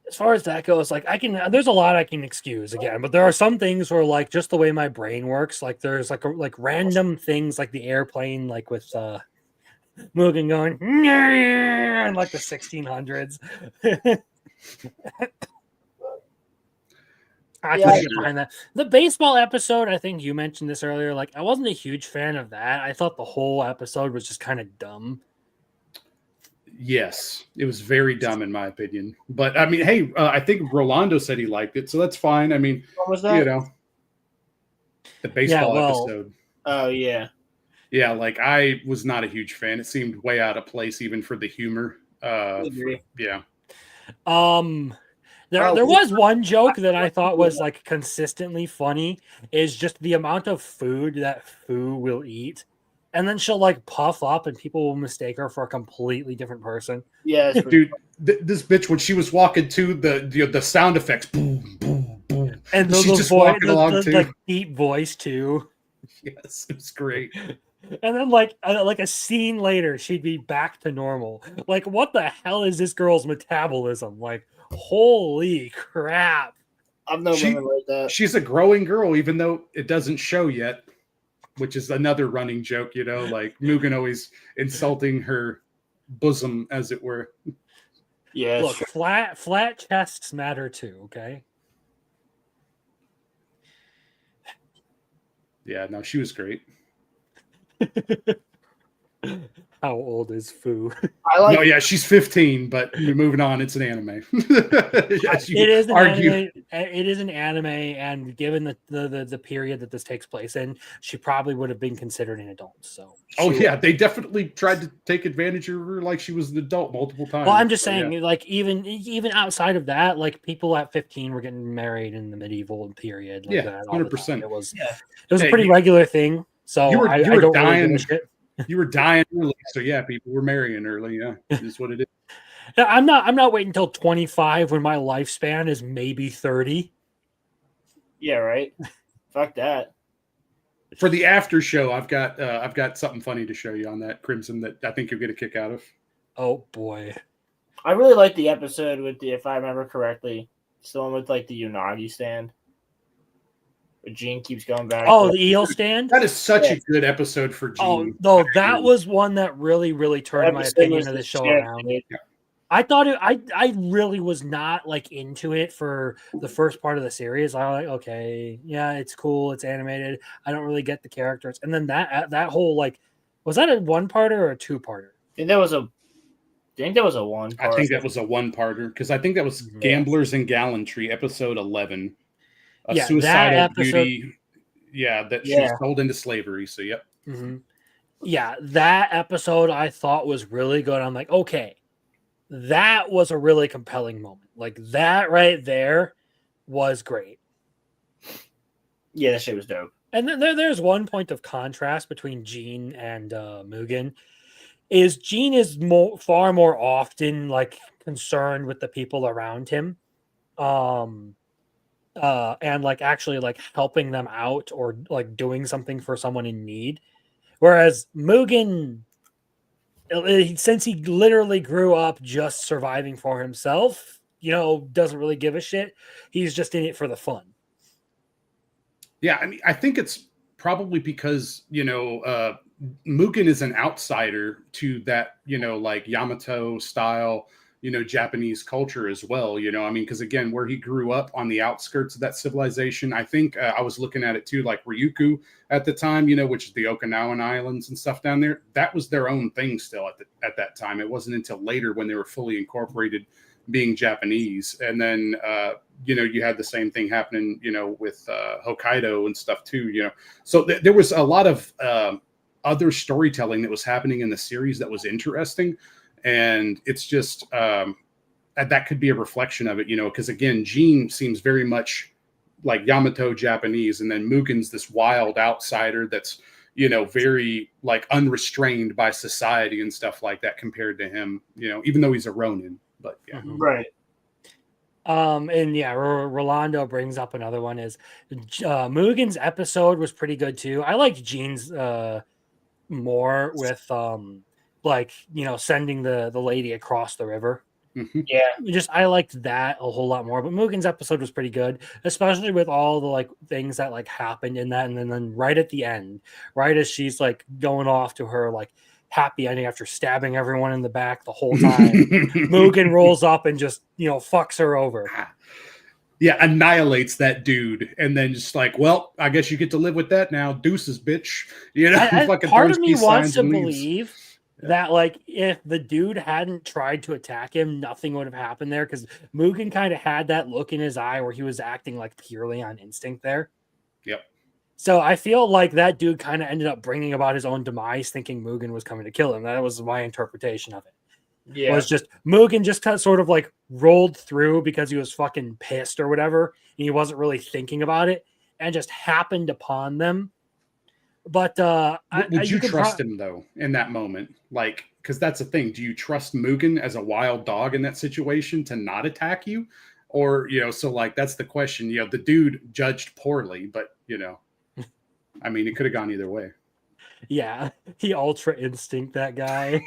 As far as that goes, like there's a lot I can excuse again, but there are some things where like just the way my brain works, like there's like random things like the airplane, like with Mugen going in like the 1600s. I couldn't find that. The baseball episode, I think you mentioned this earlier. Like, I wasn't a huge fan of that. I thought the whole episode was just kind of dumb. Yes, it was very dumb in my opinion. But I mean, hey, I think Rolando said he liked it, so that's fine. I mean, what was that? The baseball episode. Oh yeah, yeah. Like I was not a huge fan. It seemed way out of place, even for the humor. Yeah. There was one joke that I thought was like consistently funny, is just the amount of food that Fu will eat. And then she'll like puff up and people will mistake her for a completely different person. Yeah, dude, this bitch, when she was walking to the sound effects, boom, boom, boom. And she's just walking along too. Like deep voice too. Yes, it's great. And then like a scene later, she'd be back to normal. Like, what the hell is this girl's metabolism? Like, holy crap. I've never like that. She's a growing girl, even though it doesn't show yet, which is another running joke, like Mugen always insulting her bosom, as it were. Yeah. Look, flat chests matter too, okay? Yeah, no, she was great. How old is Fu? No, yeah, she's 15, but moving on, it's an anime. It is an anime. It is an anime, and given the period that this takes place in, she probably would have been considered an adult. So, yeah, they definitely tried to take advantage of her like she was an adult multiple times. Well, I'm just saying, like even outside of that, like people at 15 were getting married in the medieval period. Like that 100%. It was a pretty regular thing. So you were don't dying. Really give a shit. You were dying early, so yeah, people were marrying early. Yeah, is what it is. I'm not waiting until 25 when my lifespan is maybe 30. Yeah, right. Fuck that. For the after show, I've got something funny to show you on that, Crimson, that I think you'll get a kick out of. Oh boy, I really like the episode with if I remember correctly, it's the one with like the Unagi stand. Gene keeps going back. Oh, the eel stand. That is such Yeah. a good episode for Oh Gene. no, that was one that really turned my Episode opinion was of the the show shit, around. dude. I thought I really was not like into it for the first part of the series. I was like, okay, yeah, it's cool, it's animated. I don't really get the characters, and then that whole like, was that a one parter or a two parter? I think that was a one. I think that was a one-parter because I think that was Mhm. Gamblers and Gallantry, episode 11. A Yeah, that suicidal episode- beauty. Yeah, that she Yeah. was sold into slavery. So, yep. Mm-hmm. Yeah, that episode I thought was really good. I'm like, okay, that was a really compelling moment. Like that right there was great. Yeah, that shit was dope. And then there's one point of contrast between Gene and Mugen. Is Gene is far more often like concerned with the people around him, and like actually like helping them out or like doing something for someone in need, whereas Mugen, since he literally grew up just surviving for himself, doesn't really give a shit. He's just in it for the fun. Yeah, I mean, I think it's probably because, Mugen is an outsider to that, like Yamato style, Japanese culture as well, I mean, because again, where he grew up on the outskirts of that civilization, I think I was looking at it too, like Ryukyu at the time, which is the Okinawan Islands and stuff down there. That was their own thing still at that time. It wasn't until later when they were fully incorporated being Japanese. And then, you had the same thing happening, with Hokkaido and stuff too, So there was a lot of other storytelling that was happening in the series that was interesting. And it's just that could be a reflection of it, because again, Gene seems very much like Yamato Japanese, and then Mugen's this wild outsider that's, very like unrestrained by society and stuff like that compared to him, even though he's a Ronin. But yeah. Right. And yeah, Rolando brings up another one is Mugen's episode was pretty good too. I liked Gene's more with sending the lady across the river. Mm-hmm. Yeah. I liked that a whole lot more. But Mugen's episode was pretty good, especially with all the like things that like happened in that, and then right at the end, right as she's like going off to her like happy ending after stabbing everyone in the back the whole time, Mugen rolls up and just fucks her over. Yeah, annihilates that dude, and then just like, well, I guess you get to live with that now. Deuces, bitch. Fucking part throws of me peace wants signs to and leaves. believe that like if the dude hadn't tried to attack him, nothing would have happened there, because Mugen kind of had that look in his eye where he was acting like purely on instinct there. Yep. So I feel like that dude kind of ended up bringing about his own demise, thinking Mugen was coming to kill him. That was my interpretation of it. Yeah. Was just Mugen just kind of sort of like rolled through because he was fucking pissed or whatever, and he wasn't really thinking about it, and just happened upon them. But would you trust him though in that moment? Like, because that's the thing. Do you trust Mugen as a wild dog in that situation to not attack you? Or, so like that's the question. The dude judged poorly, but I mean, it could have gone either way. Yeah, he ultra instinct that guy.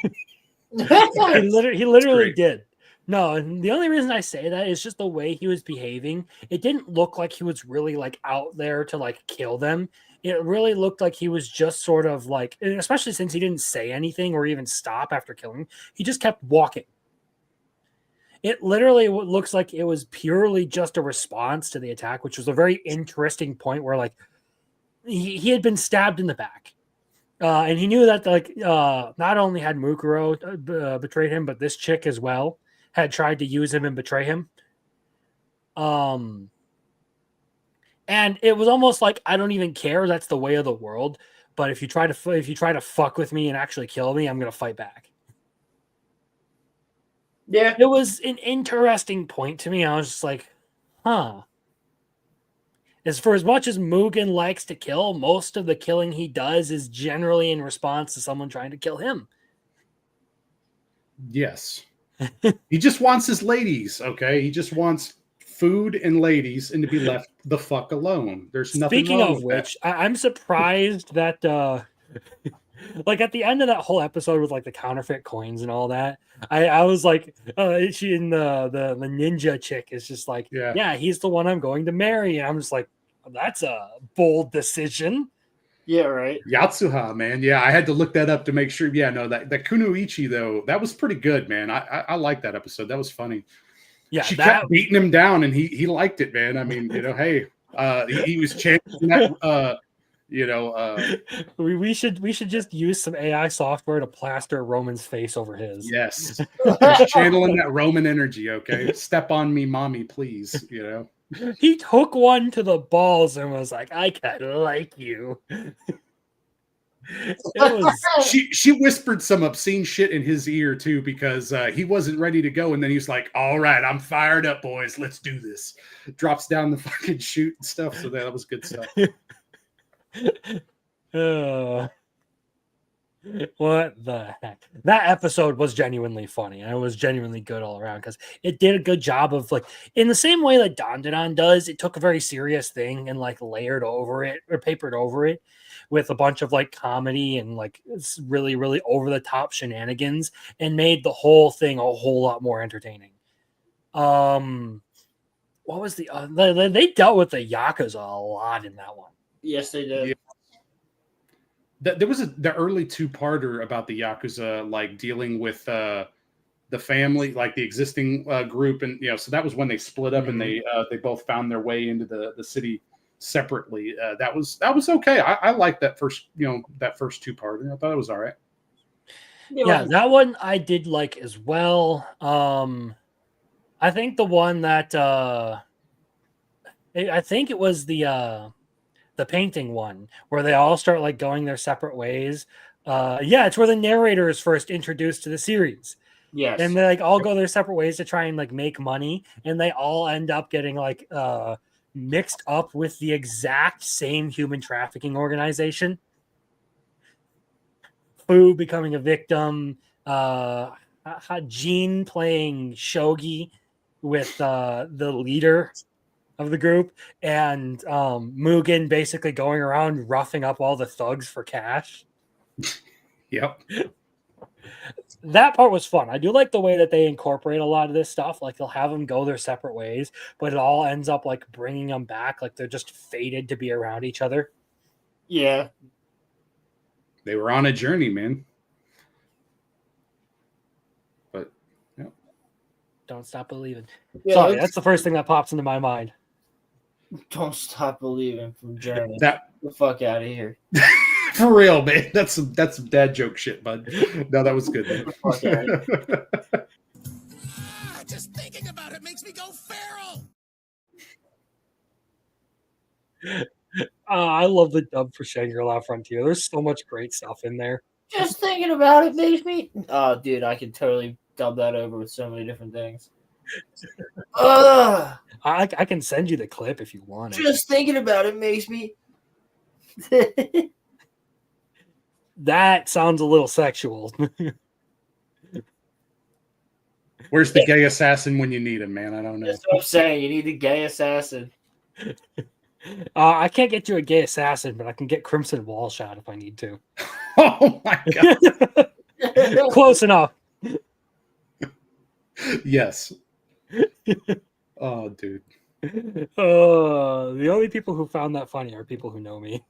he literally did. No, and the only reason I say that is just the way he was behaving. It didn't look like he was really like out there to like kill them. It really looked like he was just sort of like, especially since he didn't say anything or even stop after killing, he just kept walking. It literally looks like it was purely just a response to the attack, which was a very interesting point where like he had been stabbed in the back. And he knew that like not only had Mukuro betrayed him, but this chick as well had tried to use him and betray him. And it was almost like, I don't even care. That's the way of the world. But if you try to fuck with me and actually kill me, I'm gonna fight back. Yeah. It was an interesting point to me. I was just like, huh. As much as Mugen likes to kill, most of the killing he does is generally in response to someone trying to kill him. Yes. He just wants his ladies, okay? He just wants food and ladies and to be left the fuck alone. There's nothing Speaking wrong of with which, I'm surprised that like at the end of that whole episode with like the counterfeit coins and all that, I was like, she and the ninja chick is just like, yeah, he's the one I'm going to marry. And I'm just like, That's a bold decision. Yeah, right. Yatsuha, man. Yeah, I had to look that up to make sure. Yeah, no, that Kunoichi though, that was pretty good, man. I like that episode. That was funny. Yeah, She that kept beating him down, and he liked it, man. I mean, hey, he was chanting that. we should just use some AI software to plaster Roman's face over his. Yes, he's channeling that Roman energy. Okay, step on me, mommy, please. He took one to the balls and was like, "I kind of like you." It was. She whispered some obscene shit in his ear too because he wasn't ready to go, and then he was like, "All right, I'm fired up, boys. Let's do this." Drops down the fucking chute and stuff. So that was good stuff. What the heck? That episode was genuinely funny, and it was genuinely good all around because it did a good job of, like, in the same way that Dandadan does, it took a very serious thing and like layered over it or papered over it with a bunch of like comedy and like it's really, really over the top shenanigans and made the whole thing a whole lot more entertaining. What was they dealt with the Yakuza a lot in that one. Yes, they did. Yeah. There was the early two-parter about the Yakuza, like dealing with the family, like the existing group, and so that was when they split up and they both found their way into the city separately. That was okay. I liked that first two-parter. I thought it was all right. Yeah, that one I did like as well. I think the one that I think it was the painting one where they all start like going their separate ways. It's where the narrator is first introduced to the series. Yes. And they like all go their separate ways to try and like make money, and they all end up getting like mixed up with the exact same human trafficking organization. Fu becoming a victim, Jean playing shogi with the leader of the group, and Mugen basically going around roughing up all the thugs for cash. Yep. That part was fun. I do like the way that they incorporate a lot of this stuff. Like they'll have them go their separate ways, but it all ends up like bringing them back. Like they're just fated to be around each other. Yeah. They were on a journey, man. But yeah. Don't stop believing. Yeah, Sorry, that's the first thing that pops into my mind. Don't stop believing from Journey. That Get the fuck out of here. for real, man. That's some dad joke shit, bud. No, that was good. Get the fuck out of here. Just thinking about it makes me go feral. I love the dub for Shangri-La Frontier. There's so much great stuff in there. Just thinking about it makes me. Oh, dude, I could totally dub that over with so many different things. I can send you the clip if you want it. Just thinking about it makes me. That sounds a little sexual. Where's the gay assassin when you need him, man? I don't know. That's what I'm saying. You need the gay assassin. I can't get you a gay assassin, but I can get Crimson Wall Shot if I need to. Oh my god. Close enough. Yes. Oh, dude. The only people who found that funny are people who know me.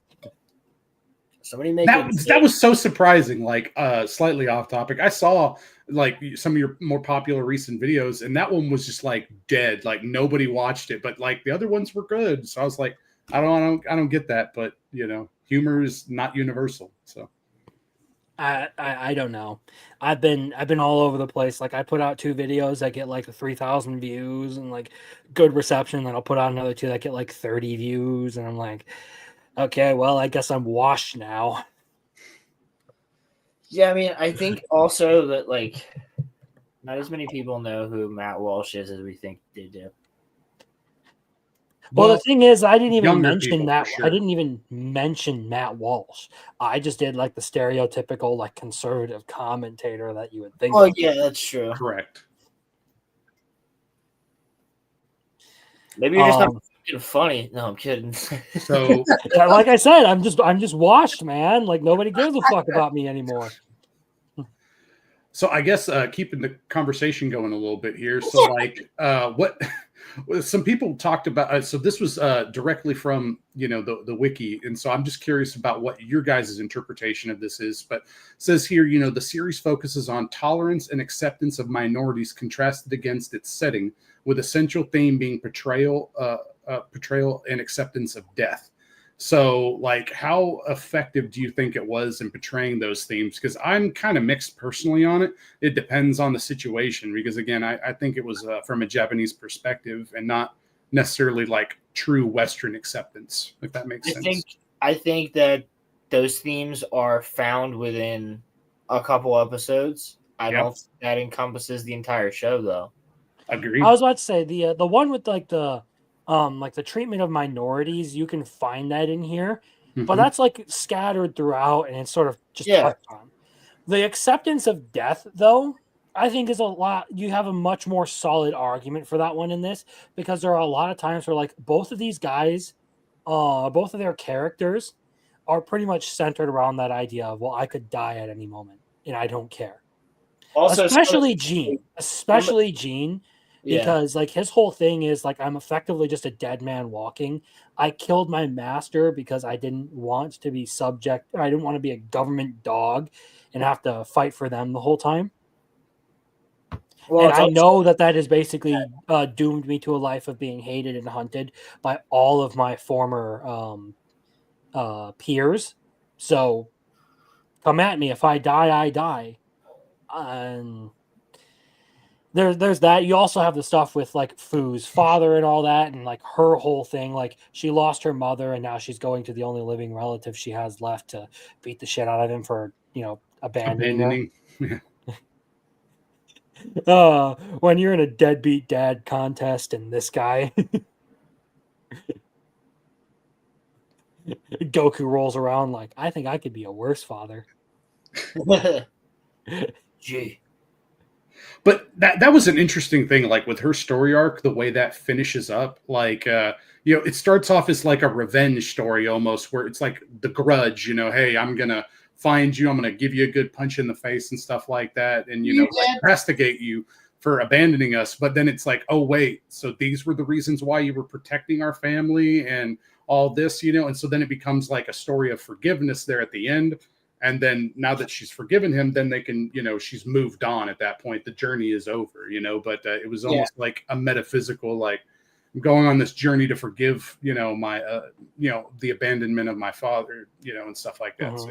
Somebody make that was so surprising. Like, slightly off topic. I saw like some of your more popular recent videos, and that one was just like dead. Like nobody watched it, but like the other ones were good. So I was like, I don't get that, but humor is not universal. So I don't know. I've been all over the place. Like I put out 2 videos that get like 3,000 views and like good reception. Then I'll put out another 2 that get like 30 views, and I'm like, okay, well, I guess I'm washed now. Yeah, I mean, I think also that like not as many people know who Matt Walsh is as we think they do. Well, the thing is, I didn't even mention people, that. sure. I didn't even mention Matt Walsh. I just did like the stereotypical like conservative commentator that you would think. Oh yeah, that's true. correct. Maybe you're just not fucking funny. No, I'm kidding. So like I said, I'm just washed, man. Like nobody gives a fuck about me anymore. So I guess keeping the conversation going a little bit here. So like, Well, some people talked about. So this was directly from the wiki, and so I'm just curious about what your guys' interpretation of this is. But it says here, the series focuses on tolerance and acceptance of minorities, contrasted against its setting, with a central theme being portrayal and acceptance of death. So, like, how effective do you think it was in portraying those themes? Because I'm kind of mixed personally on it. It depends on the situation. Because again, I think it was from a Japanese perspective and not necessarily like true Western acceptance, if that makes sense. I think that those themes are found within a couple episodes. I don't think that encompasses the entire show, though. Agreed. I was about to say the one with like the treatment of minorities, you can find that in here, but that's like scattered throughout and it's sort of just touched on. The acceptance of death, though, I think is a lot. You have a much more solid argument for that one in this, because there are a lot of times where like both of these guys, both of their characters are pretty much centered around that idea of, well, I could die at any moment and I don't care. Also, especially Gene, because like his whole thing is like, I'm effectively just a dead man walking. I killed my master because I didn't want to be subject. I didn't want to be a government dog and have to fight for them the whole time. Well, and I know that has basically doomed me to a life of being hated and hunted by all of my former peers. So come at me. If I die, I die. And there's that. You also have the stuff with like Fu's father and all that, and like her whole thing. Like she lost her mother, and now she's going to the only living relative she has left to beat the shit out of him for abandoning her. When you're in a deadbeat dad contest and this guy Goku rolls around like, I think I could be a worse father. Gee. But that was an interesting thing, like with her story arc, the way that finishes up, like it starts off as like a revenge story almost, where it's like the grudge, hey, I'm gonna find you, I'm gonna give you a good punch in the face and stuff like that, and like castigate you for abandoning us. But then it's like, oh wait, so these were the reasons why you were protecting our family and all this, and so then it becomes like a story of forgiveness there at the end. And then now that she's forgiven him, then they can, she's moved on at that point. The journey is over, but it was almost like a metaphysical, like I'm going on this journey to forgive, my, the abandonment of my father, and stuff like that. So,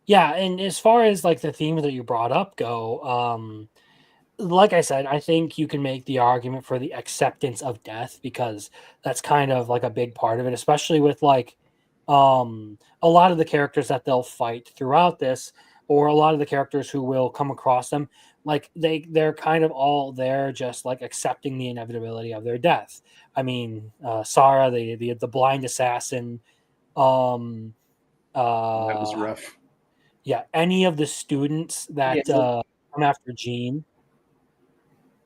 yeah. And as far as like the themes that you brought up go, like I said, I think you can make the argument for the acceptance of death, because that's kind of like a big part of it, especially with like, a lot of the characters that they'll fight throughout this, or a lot of the characters who will come across them, like they're kind of all there just like accepting the inevitability of their death. I mean, Sarah, the blind assassin, that was rough. Yeah, any of the students that come after Gene.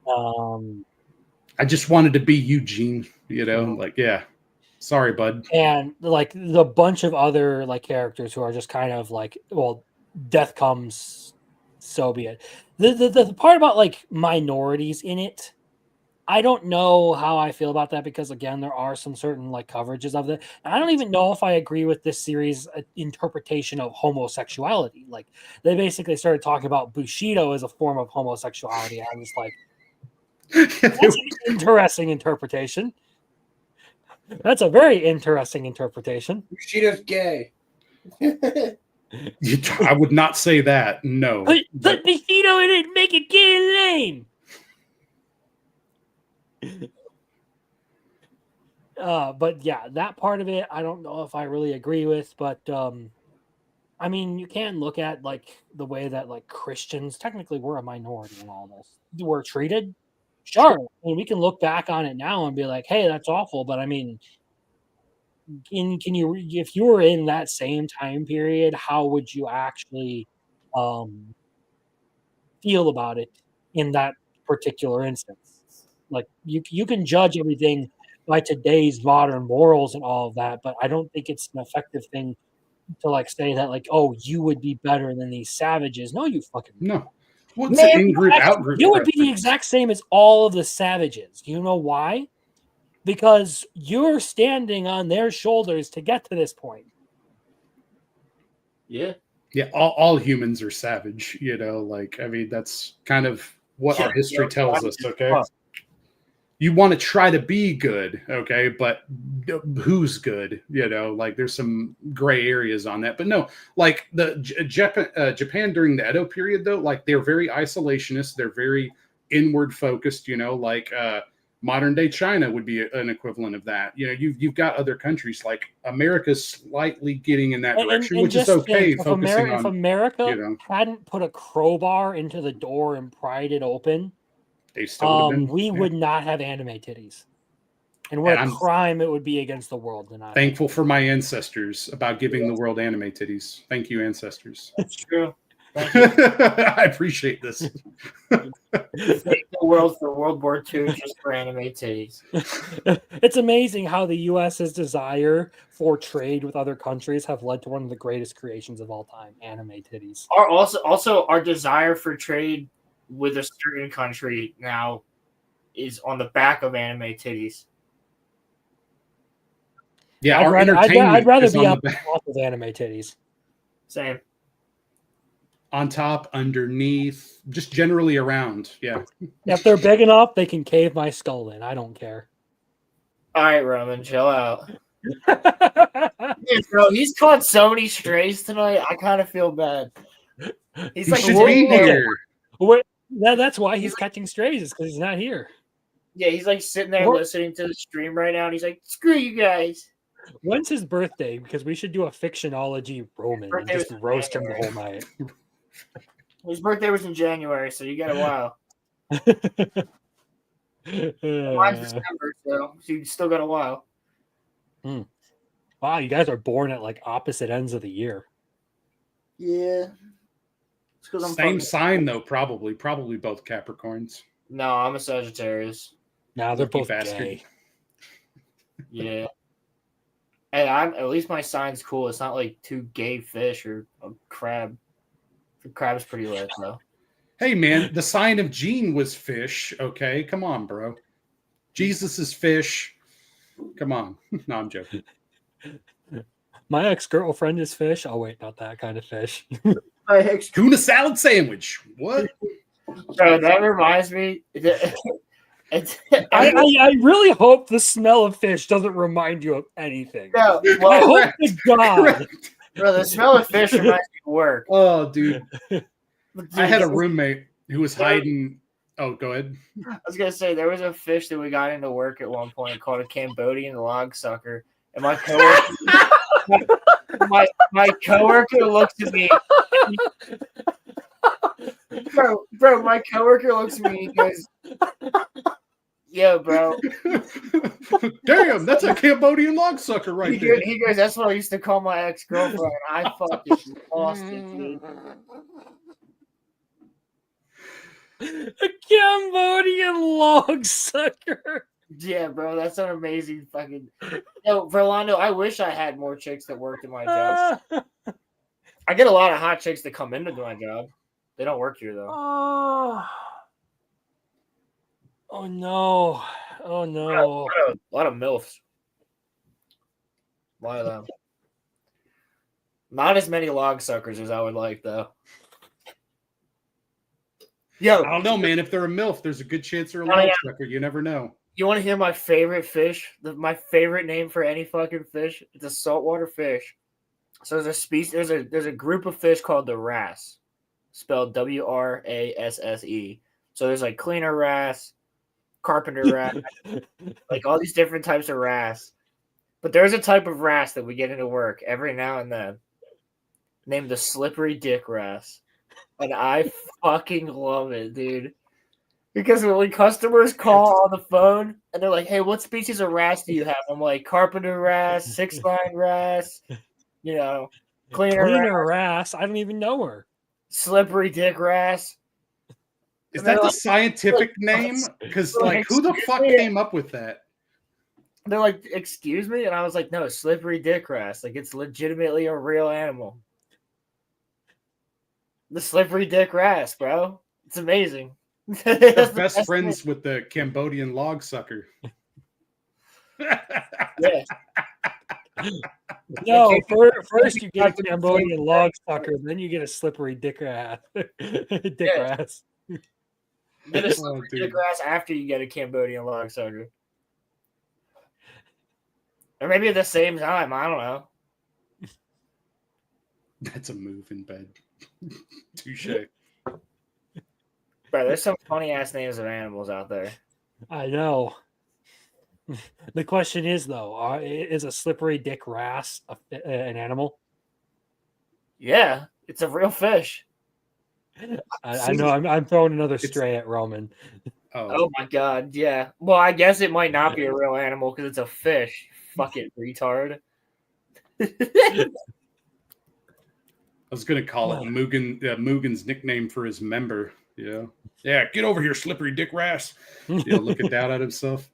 I just wanted to be Eugene, like, yeah. Sorry, bud. And like the bunch of other like characters who are just kind of like, well, death comes, so be it. The part about like minorities in it, I don't know how I feel about that, because again, there are some certain like coverages of it. And I don't even know if I agree with this series' interpretation of homosexuality. Like they basically started talking about Bushido as a form of homosexuality. I was like, that's an interesting interpretation. That's a very interesting interpretation. Bushido's gay. I would not say that. No. Put Bushido in it, make it gay and lame. But yeah, that part of it, I don't know if I really agree with. But I mean, you can look at like the way that like Christians, technically we're a minority in all this, were treated. Sure. I mean, we can look back on it now and be like, hey, that's awful. But I mean, can you, if you were in that same time period, how would you actually feel about it in that particular instance? Like you can judge everything by today's modern morals and all of that, but I don't think it's an effective thing to like say that like, oh, you would be better than these savages. No, you fucking no. What's an in-group, actually, out-group? you would be the preference? exact same as all of the savages. Do you know why? Because you're standing on their shoulders to get to this point. Yeah. Yeah, all humans are savage. You know, like I mean, that's kind of what our history tells us. Okay, you want to try to be good, okay, but who's good? You know, like there's some gray areas on that. But no, like the Japan during the Edo period, though, like they're very isolationist. They're very inward focused. You know, like modern day China would be an equivalent of that. You know, you've got other countries like America's slightly getting in that direction, And which is just okay. think, Focusing if on, America you know, hadn't put a crowbar into the door and pried it open, they still would have been. we Yeah. would not have anime titties. And what And a crime it would be against the world to not. Thankful for my ancestors about giving the world anime titties. Thank you, ancestors. That's true. Thank you. I appreciate this. Thank the world for World War II just for anime titties. It's amazing how the U.S.'s desire for trade with other countries have led to one of the greatest creations of all time: anime titties. Also, our desire for trade with a certain country now is on the back of anime titties. Yeah, I'd rather be on top of anime titties. Same. On top, underneath, just generally around. Yeah. If they're big enough, they can cave my skull in. I don't care. All right, Roman, chill out. Dude, bro, he's caught so many strays tonight. I kind of feel bad. He's He like should sitting be there- here. Wait, that's why he's catching strays, is because he's not here. Yeah, he's like sitting there listening to the stream right now, and he's like, "Screw you guys." When's his birthday? Because we should do a Fictionology Roman and Birthday just was roast him the January. whole night. His birthday was in January, so you got a while. Mine's December, so you still got a while. Wow, you guys are born at like opposite ends of the year. Yeah. It's 'cause I'm Same fucking- sign though, probably both Capricorns. No, I'm a Sagittarius. Now they're Lucky both bastard. gay. Yeah. Hey, at least my sign's cool. It's not like two gay fish or a crab. The crab's pretty lit though. Hey man, the sign of Gene was fish. Okay, come on, bro. Jesus is fish. Come on. No, I'm joking. My ex-girlfriend is fish. Oh wait, not that kind of fish. Tuna salad sandwich. What? Bro, that reminds me. I really hope the smell of fish doesn't remind you of anything. No, I well, hope to God. bro, the smell of fish reminds me of work. Oh, dude. Dude, I had a roommate who was hiding. Oh, go ahead. I was gonna say there was a fish that we got into work at one point called a Cambodian log sucker, and my coworker, my coworker looks at me. Bro, my coworker looks at me and goes, "Yo, bro." Damn, that's a Cambodian log sucker right there. He goes, "That's what I used to call my ex-girlfriend." I fucking lost it, dude. A Cambodian log sucker. Yeah, bro, that's an amazing fucking. Yo, Verlando, I wish I had more chicks that worked in my job. I get a lot of hot chicks that come into my job. They don't work here though. Oh no. Oh no. A lot of MILFs. A lot of them. Not as many log suckers as I would like though. Yo, I don't know, man. If they're a MILF, there's a good chance they're a Oh, log yeah. sucker. You never know. you want to hear my favorite fish? My favorite name for any fucking fish? It's a saltwater fish. So there's a species. There's a group of fish called the wrasse, spelled WRASSE. So there's like cleaner wrasse, carpenter wrasse, like all these different types of wrasse. But there's a type of wrasse that we get into work every now and then, named the slippery dick wrasse, and I fucking love it, dude. Because when customers call on the phone and they're like, "Hey, what species of wrasse do you have?" I'm like, "Carpenter wrasse, 6-line wrasse, cleaner wrasse. I don't even know her. slippery dick wrasse." Is And they're that the like- scientific name? Because like, who the Excuse fuck me? came up with that? They're like, "Excuse me," and I was like, "No, slippery dick wrasse. Like, it's legitimately a real animal. The slippery dick wrasse, bro. It's amazing. They're best friends with the Cambodian log sucker. Yeah. No, first you get a Cambodian log sucker, then you get a slippery dick rat. Dick rat. Get a slippery dick grass after you get a Cambodian log sucker. Or maybe at the same time. I don't know. That's a move in bed. Touche. Bro, there's some funny ass names of animals out there. I know. The question is though, is a slippery dick wrasse an animal? Yeah, it's a real fish. I know. I'm throwing another stray at Roman. Oh my god, yeah. Well, I guess it might not be a real animal because it's a fish. Fucking retard. I was gonna call it Mugen's nickname for his member. Yeah, get over here, slippery dick wrasse. Looking down at himself.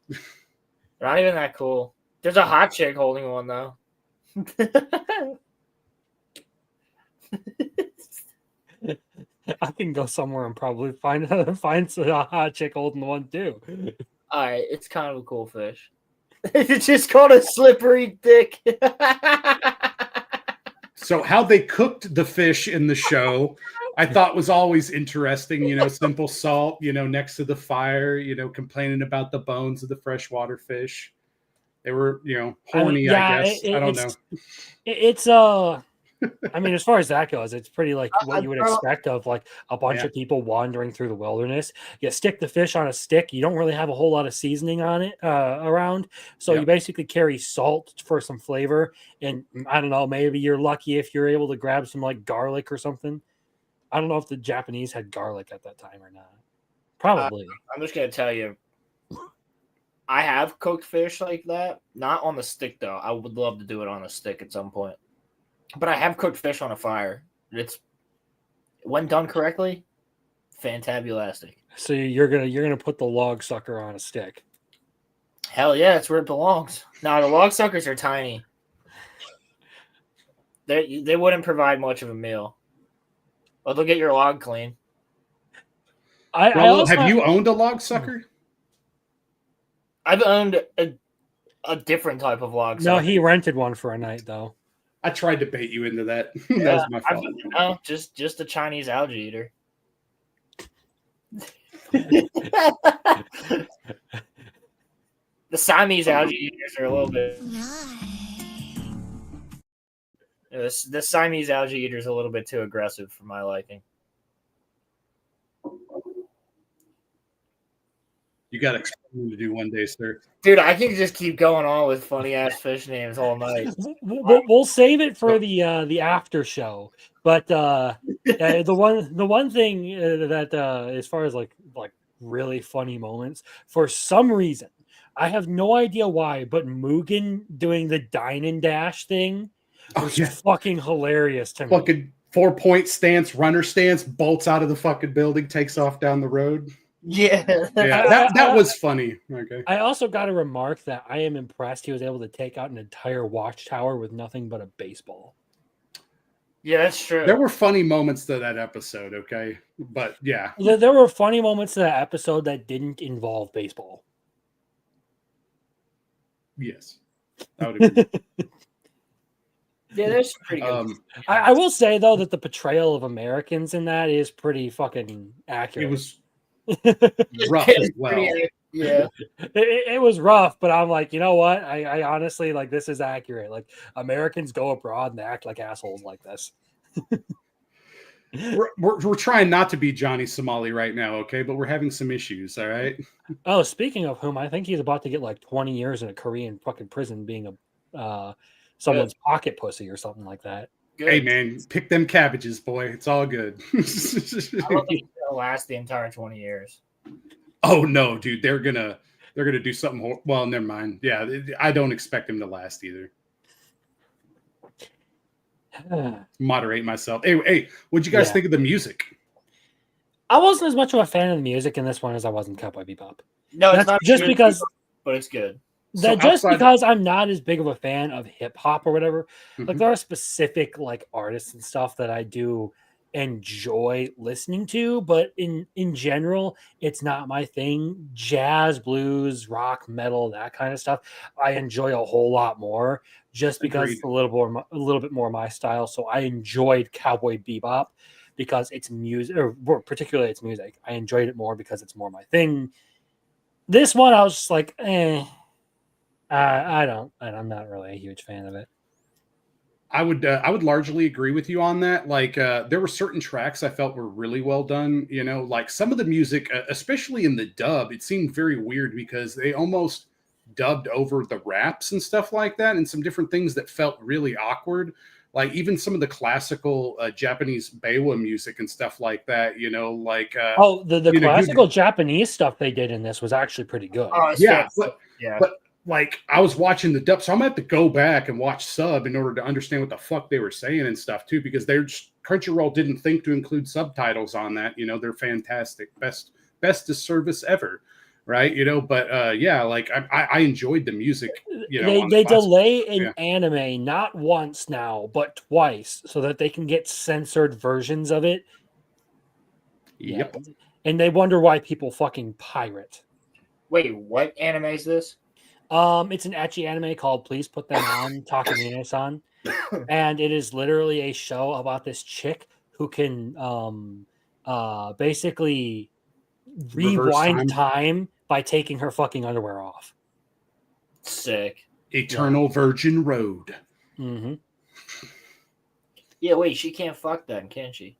Not even that cool. There's a hot chick holding one though. I can go somewhere and probably find a hot chick holding one too. All right, it's kind of a cool fish. It's just called a slippery dick. So how they cooked the fish in the show, I thought was always interesting. Simple salt, next to the fire, complaining about the bones of the freshwater fish. They were, horny, I guess. I don't know. It's I mean, as far as that goes, it's pretty like what you would expect of like a bunch of people wandering through the wilderness. You stick the fish on a stick. You don't really have a whole lot of seasoning on it around. So you basically carry salt for some flavor. And I don't know, maybe you're lucky if you're able to grab some like garlic or something. I don't know if the Japanese had garlic at that time or not. Probably. I'm just going to tell you, I have cooked fish like that. Not on the stick, though. I would love to do it on a stick at some point. But I have cooked fish on a fire. It's, when done correctly, fantabulastic. So you're gonna put the log sucker on a stick. Hell yeah, it's where it belongs. No, the log suckers are tiny. They wouldn't provide much of a meal. But they'll get your log clean. Have you owned a log sucker? I've owned a different type of log sucker. No, he rented one for a night though. I tried to bait you into that. That was my fault. No, just a Chinese algae eater. The Siamese algae eaters are a little bit. The Siamese algae eater is a little bit too aggressive for my liking. You got explaining to do one day, sir. Dude, I can just keep going on with funny ass fish names all night. We'll save it for the after show. But the one thing that as far as like really funny moments, for some reason, I have no idea why, but Mugen doing the dine and dash thing was fucking hilarious to me. Fucking 4-point stance, runner stance, bolts out of the fucking building, takes off down the road. Yeah, that was funny. Okay. I also got to remark that I am impressed he was able to take out an entire watchtower with nothing but a baseball. Yeah, that's true. There were funny moments to that episode, okay? But yeah. There were funny moments to that episode that didn't involve baseball. Yes. I would agree. Yeah, that's pretty good. I will say, though, that the portrayal of Americans in that is pretty fucking accurate. It was rough as well. Yeah. It was rough, but I'm like, you know what? I honestly, like, this is accurate. Like, Americans go abroad and act like assholes like this. We're trying not to be Johnny Somali right now, okay? But we're having some issues, all right? Oh, speaking of whom, I think he's about to get like 20 years in a Korean fucking prison being a someone's pocket pussy or something like that. Good. Hey, man, pick them cabbages, boy. It's all good. I don't think it'll last the entire 20 years. Oh, no, dude. They're gonna do something. Well, never mind. Yeah, I don't expect him to last either. Moderate myself. Hey, what'd you guys think of the music? I wasn't as much of a fan of the music in this one as I was in Cowboy Bebop. No, it's not just good, because, but it's good. Because I'm not as big of a fan of hip hop or whatever. Like there are specific like artists and stuff that I do enjoy listening to, but in general, it's not my thing. Jazz, blues, rock, metal, that kind of stuff, I enjoy a whole lot more just because Agreed. it's a little bit more my style. So I enjoyed Cowboy Bebop because it's music, or particularly it's music. I enjoyed it more because it's more my thing. This one, I was just like, I'm not really a huge fan of it. I would largely agree with you on that. Like there were certain tracks I felt were really well done. You know, like some of the music, especially in the dub, it seemed very weird because they almost dubbed over the raps and stuff like that, and some different things that felt really awkward. Like even some of the classical Japanese Beiwa music and stuff like that. You know, like Oh, the you know, classical Japanese stuff they did in this was actually pretty good. Oh, it's yeah, fantastic. Yeah. but like I was watching the dub, so I'm gonna have to go back and watch sub in order to understand what the fuck they were saying and stuff too, because they're just, Crunchyroll didn't think to include subtitles on that. You know, they're fantastic, bestest service ever, right? You know, but yeah, like I enjoyed the music. You know, on the They classical delay stuff, an yeah. anime not once now, but twice, so that they can get censored versions of it. Yeah, Yep. and they wonder why people fucking pirate. Wait, what anime is this? It's an ecchi anime called Please Put Them On Takamine-san, and it is literally a show about this chick who can basically Reverse rewind time. time by taking her fucking underwear off. Sick. Eternal Virgin Road. Mm-hmm. Yeah, wait, she can't fuck then, can she?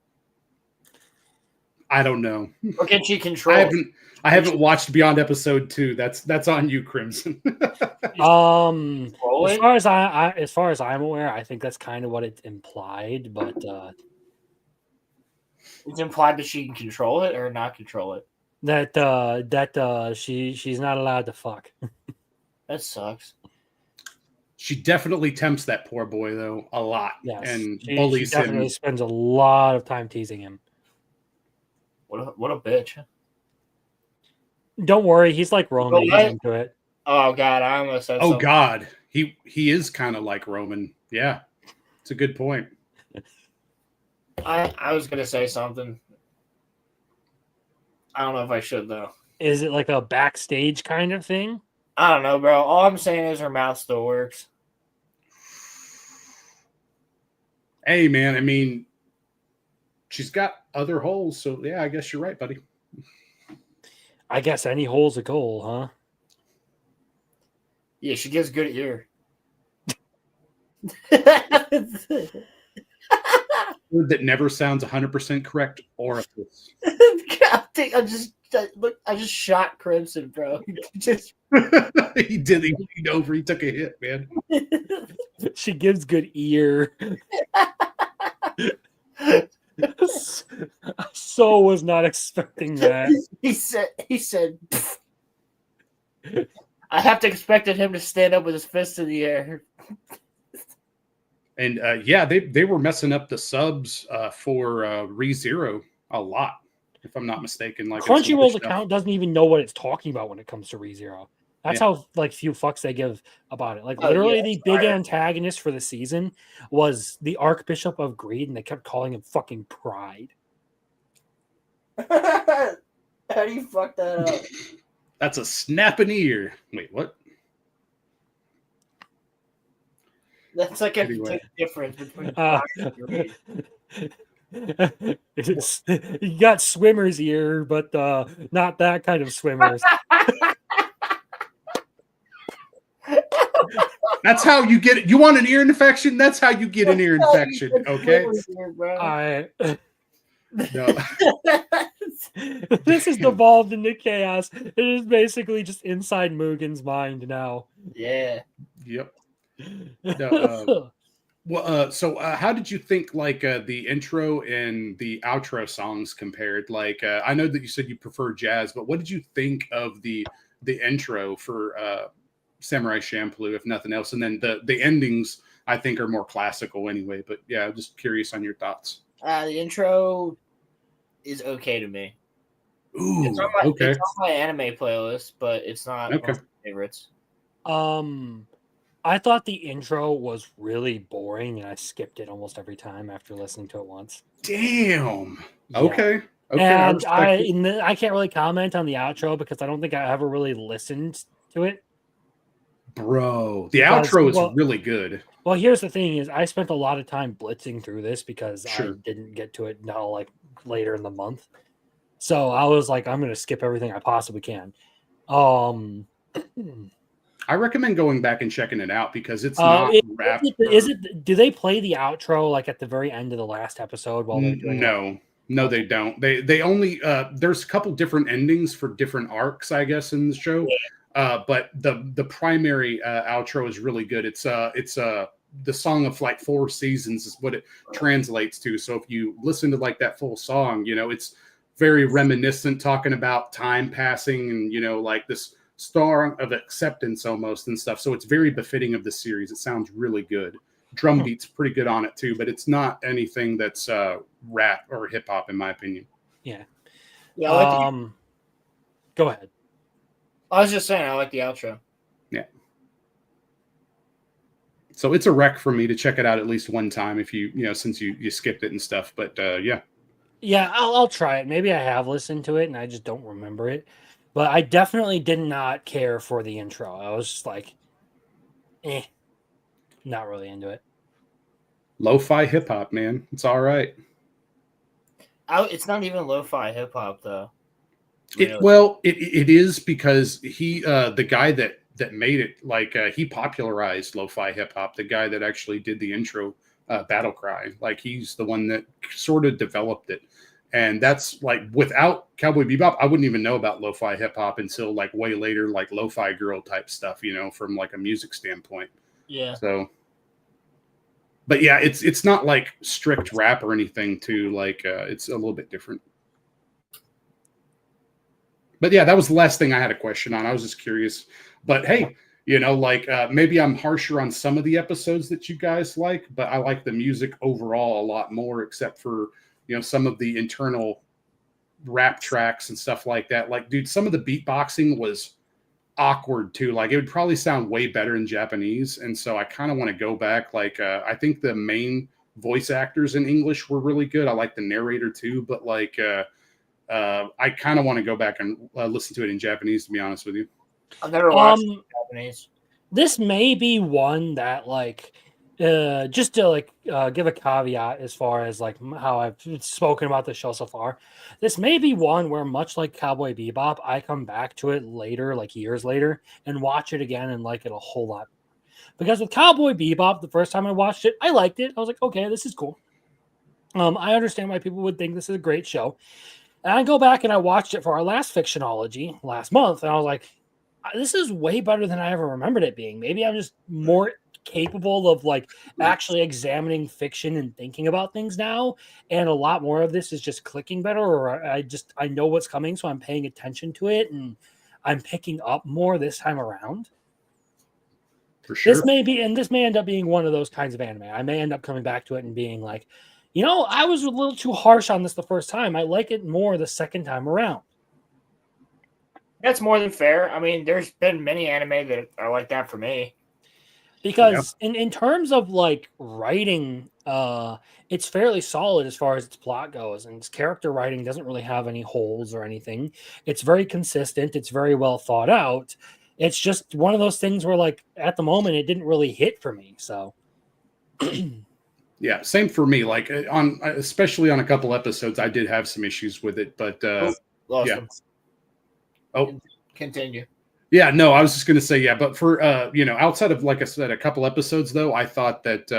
I don't know. Or can she control? I haven't watched beyond episode 2. That's on you, Crimson. Control it? As far as I'm aware, I think that's kind of what it implied, but It's implied that she can control it or not control it. she's not allowed to fuck. That sucks. She definitely tempts that poor boy though a lot, Yes, and she bullies definitely him. spends a lot of time teasing him. What a bitch. Don't worry, he's like Roman. He's what? into it. Oh god, I almost said Oh something. God, he is kind of like Roman. Yeah, it's a good point. I was gonna say something. I don't know if I should though. Is it like a backstage kind of thing? I don't know, bro. All I'm saying is her mouth still works. Hey man, I mean, she's got other holes, so yeah, I guess you're right, buddy. I guess any hole's a goal, huh? Yeah, she gives good ear. Word that never sounds 100% correct. Orifice. I just shot Crimson, bro. Just He did. He leaned over. He took a hit, man. She gives good ear. So was not expecting that. he said I have to expected him to stand up with his fist in the air. And yeah, they were messing up the subs for ReZero a lot, if I'm not mistaken. Like Crunchyroll's account doesn't even know what it's talking about when it comes to ReZero. That's Yeah. how like few fucks they give about it. Like Oh, literally, yeah, the it's big fire. antagonist for the season was the Archbishop of Greed, and they kept calling him fucking Pride. How do you fuck that up? That's a snapping ear. Wait, what? That's like a Anyway. difference between Uh, pride and greed. You got swimmer's ear, but not that kind of swimmers. That's how you get it. You want an ear infection? That's how you get an ear infection. Okay. I No. This has devolved into chaos. It is basically just inside Mugen's mind now. Yeah. Yep. No, well, so how did you think like the intro and the outro songs compared? Like, I know that you said you prefer jazz, but what did you think of the intro for Samurai Champloo, if nothing else? And then the endings, I think, are more classical anyway. But yeah, I'm just curious on your thoughts. The intro is okay to me. Ooh, It's on okay. my anime playlist, but it's not one of my favorites. I thought the intro was really boring, and I skipped it almost every time after listening to it once. Damn. Yeah. Okay. Okay. And respect it. I can't really comment on the outro because I don't think I ever really listened to it. Bro, the Because, outro is well, really good. Well, here's the thing: is I spent a lot of time blitzing through this because I Sure. didn't get to it until like later in the month. So I was like, I'm going to skip everything I possibly can. I recommend going back and checking it out because it's not rap. Is it? Do they play the outro like at the very end of the last episode while they're doing? No, they don't. They only there's a couple different endings for different arcs, I guess, in the show. But the primary outro is really good. It's the song of like 4 seasons is what it translates to. So if you listen to like that full song, it's very reminiscent, talking about time passing and like this star of acceptance almost and stuff. So it's very befitting of the series. It sounds really good. Drum beat's pretty good on it too, but it's not anything that's rap or hip hop in my opinion. Yeah. Yeah. Go ahead. I was just saying I like the outro. Yeah. So it's a rec for me to check it out at least one time if since you skipped it and stuff. But yeah. Yeah, I'll try it. Maybe I have listened to it and I just don't remember it. But I definitely did not care for the intro. I was just like, not really into it. Lo-fi hip hop, man. It's all right. It's not even lo-fi hip hop though. Really. It is because he the guy that made it, like he popularized lo-fi hip hop. The guy that actually did the intro, Battle Cry, like he's the one that sort of developed it. And that's like, without Cowboy Bebop, I wouldn't even know about lo-fi hip hop until like way later, like lo-fi girl type stuff, from like a music standpoint. Yeah. So, but yeah, it's not like strict rap or anything too. Like it's a little bit different. But yeah, that was the last thing I had a question on. I was just curious. But hey, maybe I'm harsher on some of the episodes that you guys like, but I like the music overall a lot more, except for, some of the internal rap tracks and stuff like that. Like, dude, some of the beatboxing was awkward too. Like, it would probably sound way better in Japanese. And so I kind of want to go back. Like, I think the main voice actors in English were really good. I like the narrator too, but like, I kind of want to go back and listen to it in Japanese, to be honest with you. I've never watched Japanese. This may be one that like just to like give a caveat as far as like how I've spoken about the show so far. This may be one where, much like Cowboy Bebop, I come back to it later, like years later, and watch it again and like it a whole lot. Because with Cowboy Bebop, the first time I watched it, I liked it. I was like, okay, this is cool. I understand why people would think this is a great show. And I go back and I watched it for our last Fictionology last month, and I was like, this is way better than I ever remembered it being. Maybe I'm just more capable of like actually examining fiction and thinking about things now, and a lot more of this is just clicking better, or I know what's coming, so I'm paying attention to it and I'm picking up more this time around. For sure. This may end up being one of those kinds of anime. I may end up coming back to it and being like, I was a little too harsh on this the first time. I like it more the second time around. That's more than fair. I mean, there's been many anime that are like that for me. Because in terms of like writing, it's fairly solid as far as its plot goes, and its character writing doesn't really have any holes or anything. It's very consistent. It's very well thought out. It's just one of those things where, like, at the moment, it didn't really hit for me. So, yeah, same for me. Like especially on a couple episodes, I did have some issues with it, but Lost yeah. them. Oh, continue. Yeah, no, I was just going to say, yeah, but for, outside of, like I said, a couple episodes, though, I thought that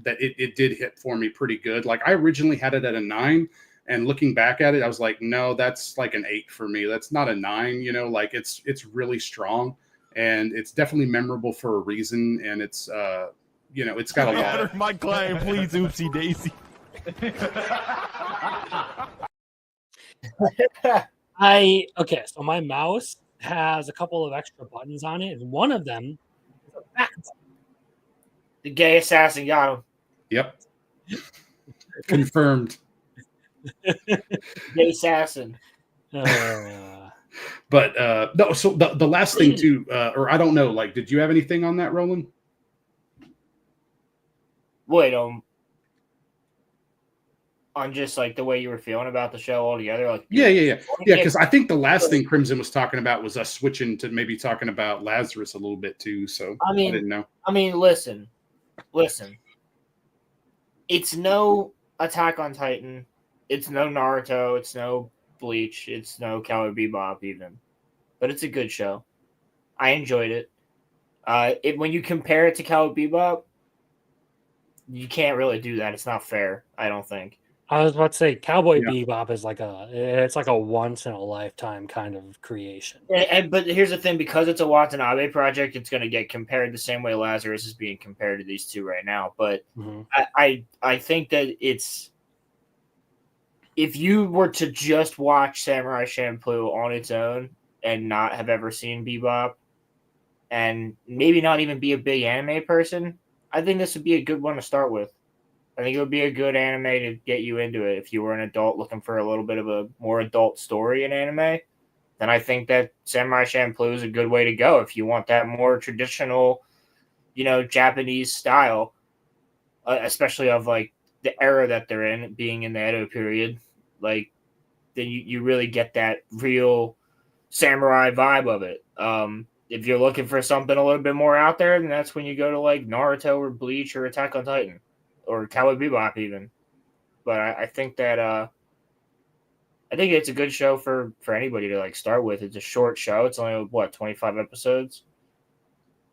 it did hit for me pretty good. Like, I originally had it at a 9, and looking back at it, I was like, no, that's like an 8 for me. That's not a 9, like it's really strong, and it's definitely memorable for a reason, and it's, it's got a lot of... My client, please, oopsie daisy. So my mouse has a couple of extra buttons on it, and one of them is a back button. The gay assassin got him. Yep. Confirmed. Gay assassin. But But no, so the last thing too, or I don't know, like, did you have anything on that, Roland? Wait, on just like the way you were feeling about the show altogether, like Yeah. Because I think the last thing Crimson was talking about was us switching to maybe talking about Lazarus a little bit too. So I didn't know. Listen. It's no Attack on Titan. It's no Naruto. It's no Bleach. It's no Cowboy Bebop even, but it's a good show. I enjoyed it. When you compare it to Cowboy Bebop, you can't really do that. It's not fair. I don't think. I was about to say Cowboy Yeah. Bebop is like a once in a lifetime kind of creation. But here's the thing: because it's a Watanabe project, it's going to get compared the same way Lazarus is being compared to these two right now. But I think that it's, if you were to just watch Samurai Champloo on its own and not have ever seen Bebop, and maybe not even be a big anime person, I think this would be a good one to start with. I think it would be a good anime to get you into it if you were an adult looking for a little bit of a more adult story in anime. Then I think that Samurai Champloo is a good way to go if you want that more traditional, Japanese style, especially of like the era that they're in, being in the Edo period. Like, then you really get that real samurai vibe of it. If you're looking for something a little bit more out there, then that's when you go to like Naruto or Bleach or Attack on Titan or Cowboy Bebop even. But I think that I think it's a good show for anybody to like start with. It's a short show. It's only 25 episodes.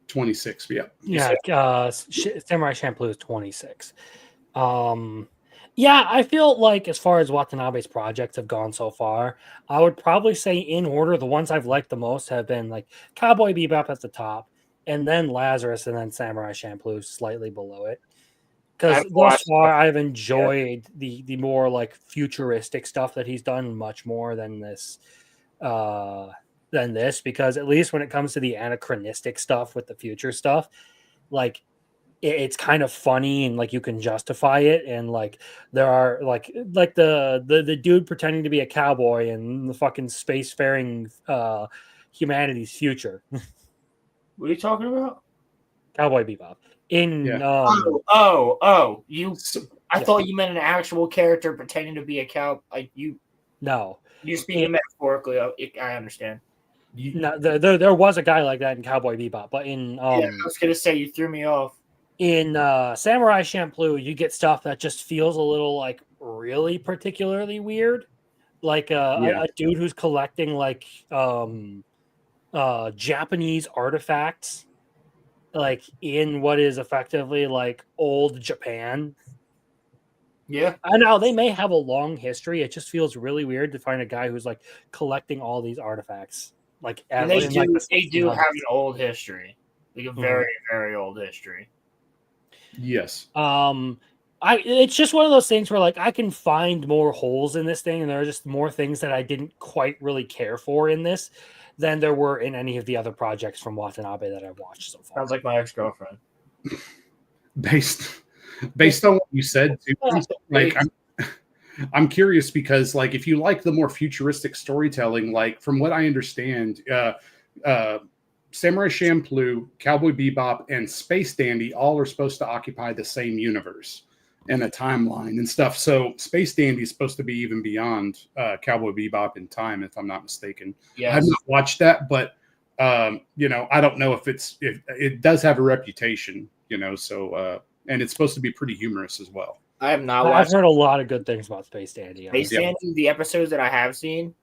26. Yeah. Samurai Champloo is 26. Yeah, I feel like as far as Watanabe's projects have gone so far, I would probably say in order, the ones I've liked the most have been like Cowboy Bebop at the top, and then Lazarus, and then Samurai Champloo slightly below it. Because thus far, I've enjoyed the more like futuristic stuff that he's done much more than this. Because at least when it comes to the anachronistic stuff with the future stuff, like it's kind of funny and like you can justify it, and like there are like the dude pretending to be a cowboy and the fucking spacefaring humanity's future. What are you talking about? Cowboy Bebop. I thought you meant an actual character pretending to be a cow. No, you're speaking metaphorically. I understand. No, there was a guy like that in Cowboy Bebop, but I was gonna say you threw me off. In Samurai Champloo, you get stuff that just feels a little like really particularly weird, like a dude who's collecting like Japanese artifacts, like in what is effectively like old Japan. Yeah, I know they may have a long history. It just feels really weird to find a guy who's like collecting all these artifacts. Like, and they do have an old history, like a very very old history. Yes. It's just one of those things where like I can find more holes in this thing, and there are just more things that I didn't quite really care for in this than there were in any of the other projects from Watanabe that I've watched so far. Sounds like my ex-girlfriend. Based on what you said, too, like I'm curious because like if you like the more futuristic storytelling, like from what I understand, Samurai Champloo, Cowboy Bebop, and Space Dandy all are supposed to occupy the same universe and a timeline and stuff. So Space Dandy is supposed to be even beyond Cowboy Bebop in time, if I'm not mistaken. Yes. I have not watched that, but I don't know if it does have a reputation, so and it's supposed to be pretty humorous as well. I have not watched. I've heard a lot of good things about Space Dandy. Space Dandy, the episodes that I have seen,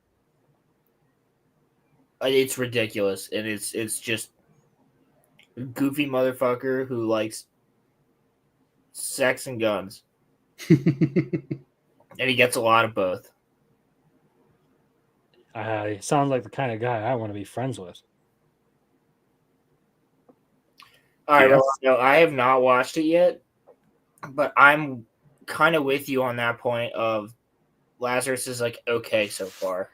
it's ridiculous, and it's just a goofy motherfucker who likes sex and guns, and he gets a lot of both. Sounds like the kind of guy I want to be friends with. All right, well, I have not watched it yet, but I'm kind of with you on that point of Lazarus is like okay so far.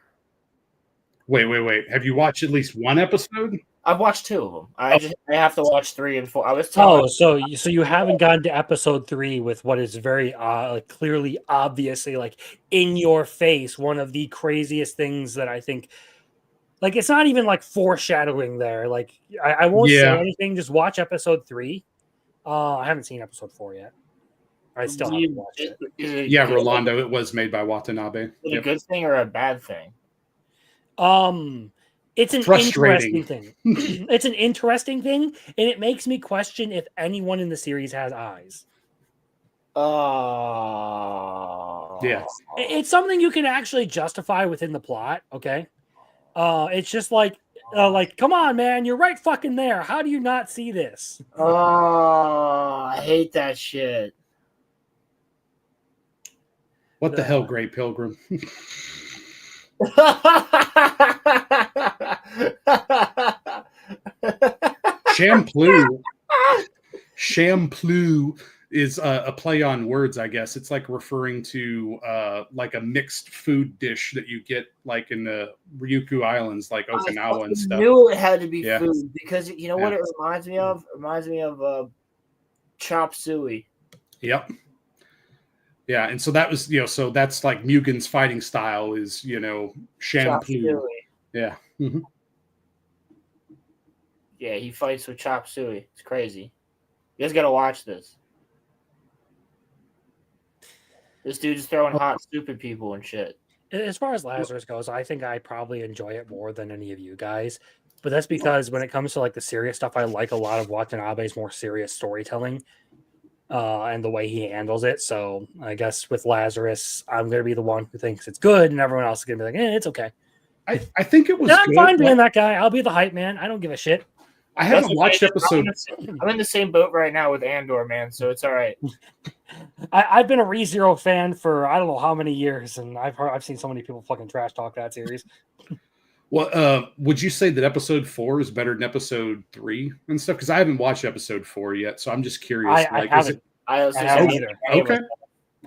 Wait. Have you watched at least one episode? I've watched 2 of them. I have to watch 3 and 4. I was telling. So you haven't gotten to episode 3 with what is very like clearly, obviously, like in your face, one of the craziest things that I think Like it's not even like foreshadowing there. Like I won't say anything. Just watch episode 3. I haven't seen episode 4 yet. I still haven't watched it. Yeah, Rolando. It was made by Watanabe. Is it a good thing or a bad thing? It's an interesting thing. It's an interesting thing, and it makes me question if anyone in the series has eyes. Yeah. It's something you can actually justify within the plot, okay? It's just like, come on, man, you're right fucking there. How do you not see this? Oh, I hate that shit. What the hell, Great Pilgrim? Champloo is a play on words, I guess. It's like referring to like a mixed food dish that you get like in the Ryukyu Islands, like Okinawa and stuff. I knew it had to be food because you know what it reminds me of? It reminds me of chop suey. Yep. Yeah, and so that was, so that's like Mugen's fighting style is, Champloo. Yeah. Mm-hmm. Yeah, he fights with chop suey. It's crazy. You guys gotta watch this. This dude's throwing hot soup at people and shit. As far as Lazarus goes, I think I probably enjoy it more than any of you guys. But that's because when it comes to like the serious stuff, I like a lot of Watanabe's more serious storytelling. And the way he handles it. So I guess with Lazarus, I'm going to be the one who thinks it's good, and everyone else is going to be like, it's okay. I think it was I'm fine being that guy. I'll be the hype man. I don't give a shit. I haven't watched episode. I'm in the same boat right now with Andor, man, so it's all right. I've been a ReZero fan for I don't know how many years, and I've seen so many people fucking trash talk that series. Well, would you say that episode 4 is better than episode 3 and stuff? Because I haven't watched episode 4 yet, so I'm just curious. I haven't. I haven't either. Okay.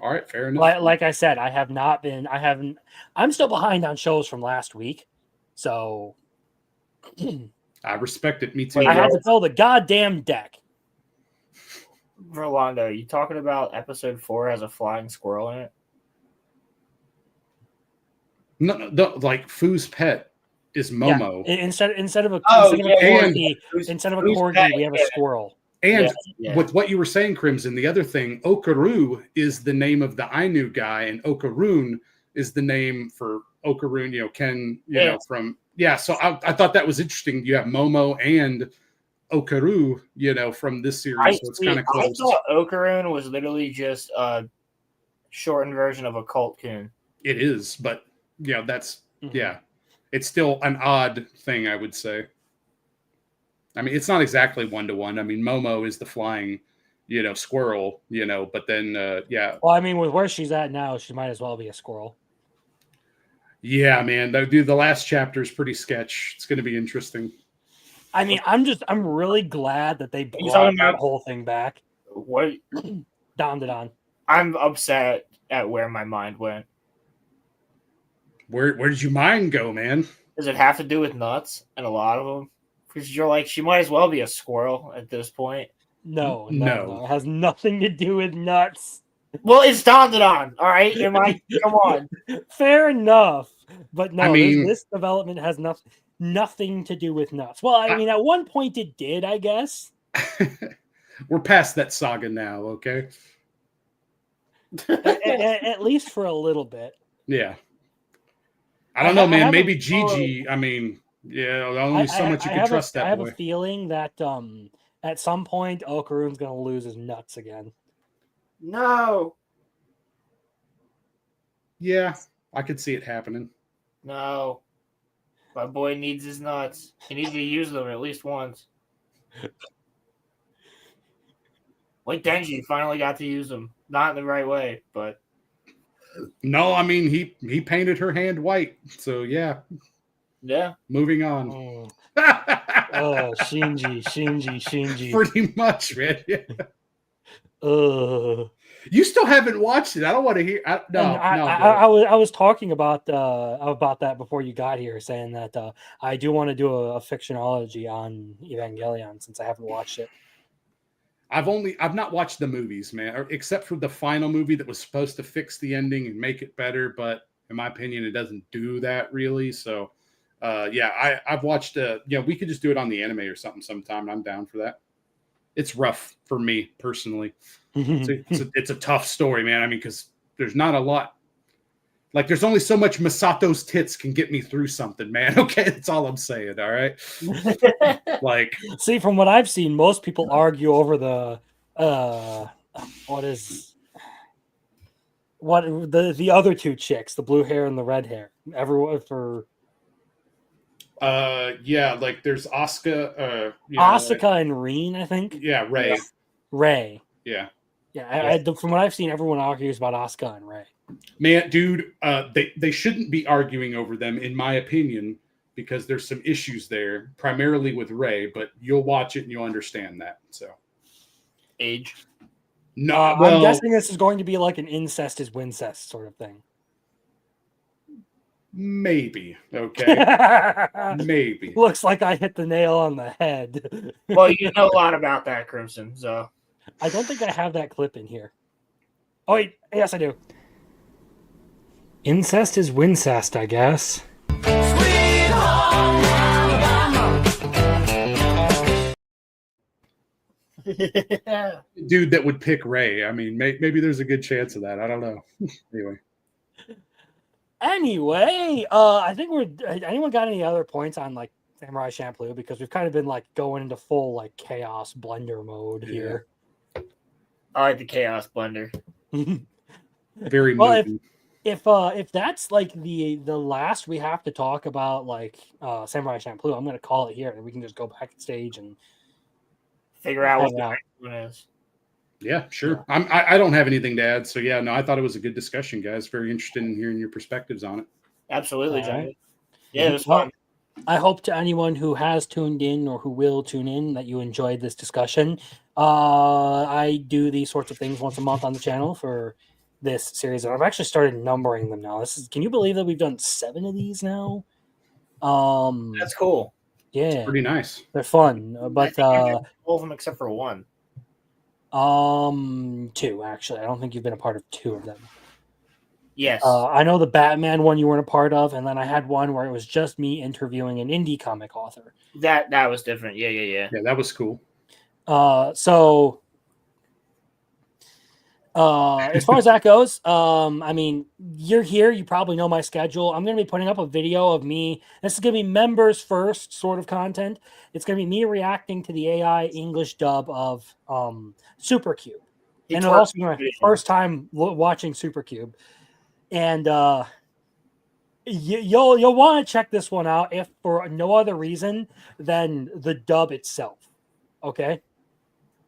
All right, fair enough. Like I said, I haven't. I'm still behind on shows from last week, so I respect it. Me too. I had to fill the goddamn deck. Rolando, are you talking about episode 4 has a flying squirrel in it? No, like Foo's pet is Momo. Yeah, instead of a corgi, we have a squirrel. And with what you were saying, Crimson, the other thing, Okaru is the name of the Ainu guy, and Okarun is the name for Okarun, Ken, from... Yeah, so I thought that was interesting. You have Momo and Okaru, from this series, so it's kind of close. I thought Okarun was literally just a shortened version of a cult coon. It is, but, that's... Mm-hmm. Yeah. It's still an odd thing, I would say. I mean, it's not exactly 1-to-1. I mean, Momo is the flying, squirrel, but then, yeah. Well, I mean, with where she's at now, she might as well be a squirrel. Yeah, man. Dude, the last chapter is pretty sketch. It's going to be interesting. I mean, I'm really glad that they brought that whole thing back. What? Don. I'm upset at where my mind went. Where did your mind go, man? Does it have to do with nuts? And a lot of them? Because you're like, she might as well be a squirrel at this point. No. It has nothing to do with nuts. Well, it's Don. All right? Come on. Fair enough. But no, I mean, this development has nothing to do with nuts. Well, I mean, at one point it did, I guess. We're past that saga now, okay? at least for a little bit. Yeah. I don't know, man. Maybe Gigi. I mean, only so much you can trust that boy. I have a feeling that at some point Okarun's going to lose his nuts again. No. Yeah, I could see it happening. No. My boy needs his nuts. He needs to use them at least once. Like Denji finally got to use them. Not in the right way, but... No, I mean, he painted her hand white. So, yeah. Yeah. Moving on. Oh, Shinji. Pretty much, man. Yeah. You still haven't watched it. I don't want to hear. I was talking about that before you got here, saying that I do want to do a fictionology on Evangelion since I haven't watched it. I've not watched the movies, man, except for the final movie that was supposed to fix the ending and make it better. But in my opinion, it doesn't do that really. So I've watched. We could just do it on the anime or something sometime. I'm down for that. It's rough for me personally. It's a tough story, man. I mean, because there's not a lot. Like, there's only so much Misato's tits can get me through something, man. Okay, that's all I'm saying. All right. Like, see, from what I've seen, most people argue over the the other two chicks, the blue hair and the red hair. Everyone for like there's Asuka, Asuka and Reen, I think. Yeah, Ray. Ray. Yeah. Yeah, from what I've seen, everyone argues about Asuka and Ray. Man, dude, they shouldn't be arguing over them, in my opinion, because there's some issues there, primarily with Ray. But you'll watch it and you'll understand that. So, Age. No, I'm guessing this is going to be like an incest is wincest sort of thing. Maybe. Okay. Maybe. Looks like I hit the nail on the head. Well, you know a lot about that, Crimson. So I don't think I have that clip in here. Oh wait, yes I do. Incest is wincest, I guess. Sweet home Alabama. Dude that would pick Ray. I mean, maybe there's a good chance of that. I don't know. Anyway, I think anyone got any other points on like Samurai Champloo, because we've kind of been like going into full like chaos blender mode here. I like the chaos blender. Very well. moving. If that's like the last we have to talk about like Samurai Champloo, I'm gonna call it here, and we can just go backstage and figure out what the next one is. Yeah, sure. Yeah. I don't have anything to add. So yeah, no, I thought it was a good discussion, guys. Very interested in hearing your perspectives on it. Absolutely, Johnny. Right. Yeah, it was fun. I hope to anyone who has tuned in or who will tune in that you enjoyed this discussion. I do these sorts of things once a month on the channel for this series, and I've actually started numbering them now. Can you believe that we've done 7 of these now? That's cool. Yeah, it's pretty nice. They're fun, but all of them except for 1. 2 actually. I don't think you've been a part of 2 of them. Yes. I know the Batman one you weren't a part of, and then I had one where it was just me interviewing an indie comic author. That was different. Yeah. Yeah, that was cool. So as far as that goes, I mean, you're here, you probably know my schedule. I'm going to be putting up a video of me. This is going to be members first sort of content. It's going to be me reacting to the AI English dub of Supercube. And it'll also be my first time watching Supercube. And you'll want to check this one out if for no other reason than the dub itself. Okay?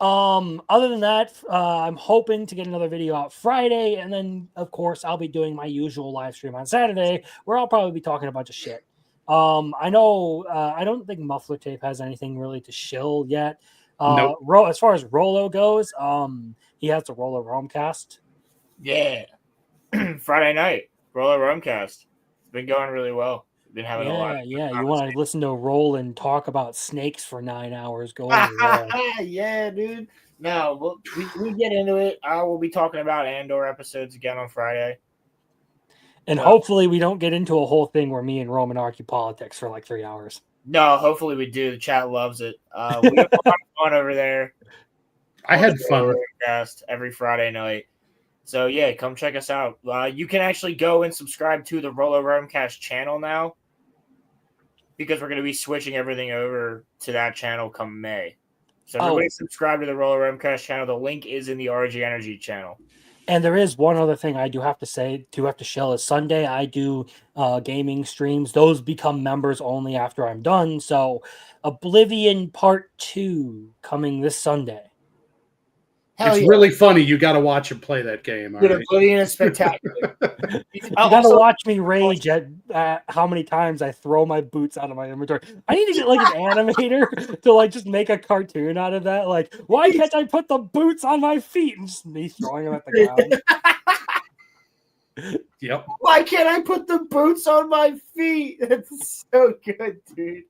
Other than that, I'm hoping to get another video out Friday, and then of course I'll be doing my usual live stream on Saturday, where I'll probably be talking a bunch of shit. I know I don't think Muffler Tape has anything really to shill yet. Nope. As far as Rolo goes, he has the Rolo Romecast. Yeah. Friday night, Rolo Romecast. It's been going really well. Been having a lot. You want to listen to Roland talk about snakes for 9 hours? Go yeah, dude. No, we get into it. I will be talking about Andor episodes again on Friday, and hopefully we don't get into a whole thing where me and Roman argue politics for like 3 hours. No, hopefully we do. The chat loves it. We have a lot of fun over there. I had fun every Friday night. So yeah, come check us out. You can actually go and subscribe to the Rolo Romecast channel now, because we're going to be switching everything over to that channel come May. So everybody subscribe to the Rolo Romecast channel. The link is in the RG Energy channel. And there is one other thing I do have to say, to shell is Sunday I do gaming streams. Those become members only after I'm done. So Oblivion Part 2 coming this Sunday. It's really funny. You got to watch him play that game. Dude, Oblivion is spectacular. You got to watch me rage at how many times I throw my boots out of my inventory. I need to get like an animator to like just make a cartoon out of that. Like, why can't I put the boots on my feet? And just me throwing them at the ground. Yep. Why can't I put the boots on my feet? It's so good, dude.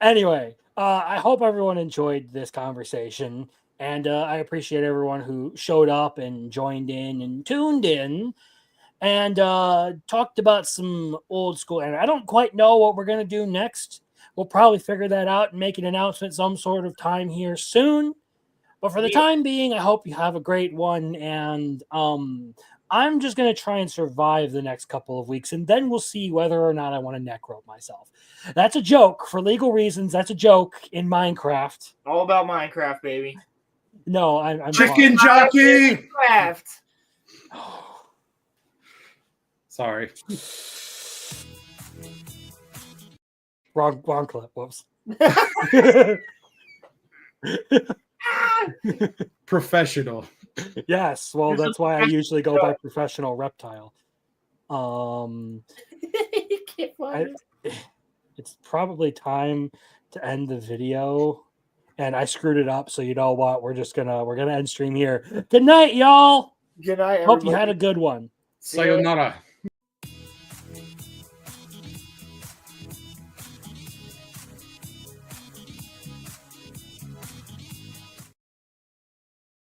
Anyway. I hope everyone enjoyed this conversation, and I appreciate everyone who showed up and joined in and tuned in. and talked about some old school anime. I don't quite know what we're going to do next. We'll probably figure that out and make an announcement some sort of time here soon. But for the time being, I hope you have a great one. And I'm just going to try and survive the next couple of weeks. And then we'll see whether or not I want to neck rope myself. That's a joke. For legal reasons, that's a joke in Minecraft. All about Minecraft, baby. No, I'm Chicken jockey. Minecraft. Sorry. Wrong clip. Whoops. Professional. Yes, well, There's a that's why I usually go by professional. professional reptile. You can't find it. It's probably time to end the video, and I screwed it up. So you know what? We're gonna end stream here. Good night, y'all. Good night, Hope you everybody. had a good one. See you later. Sayonara.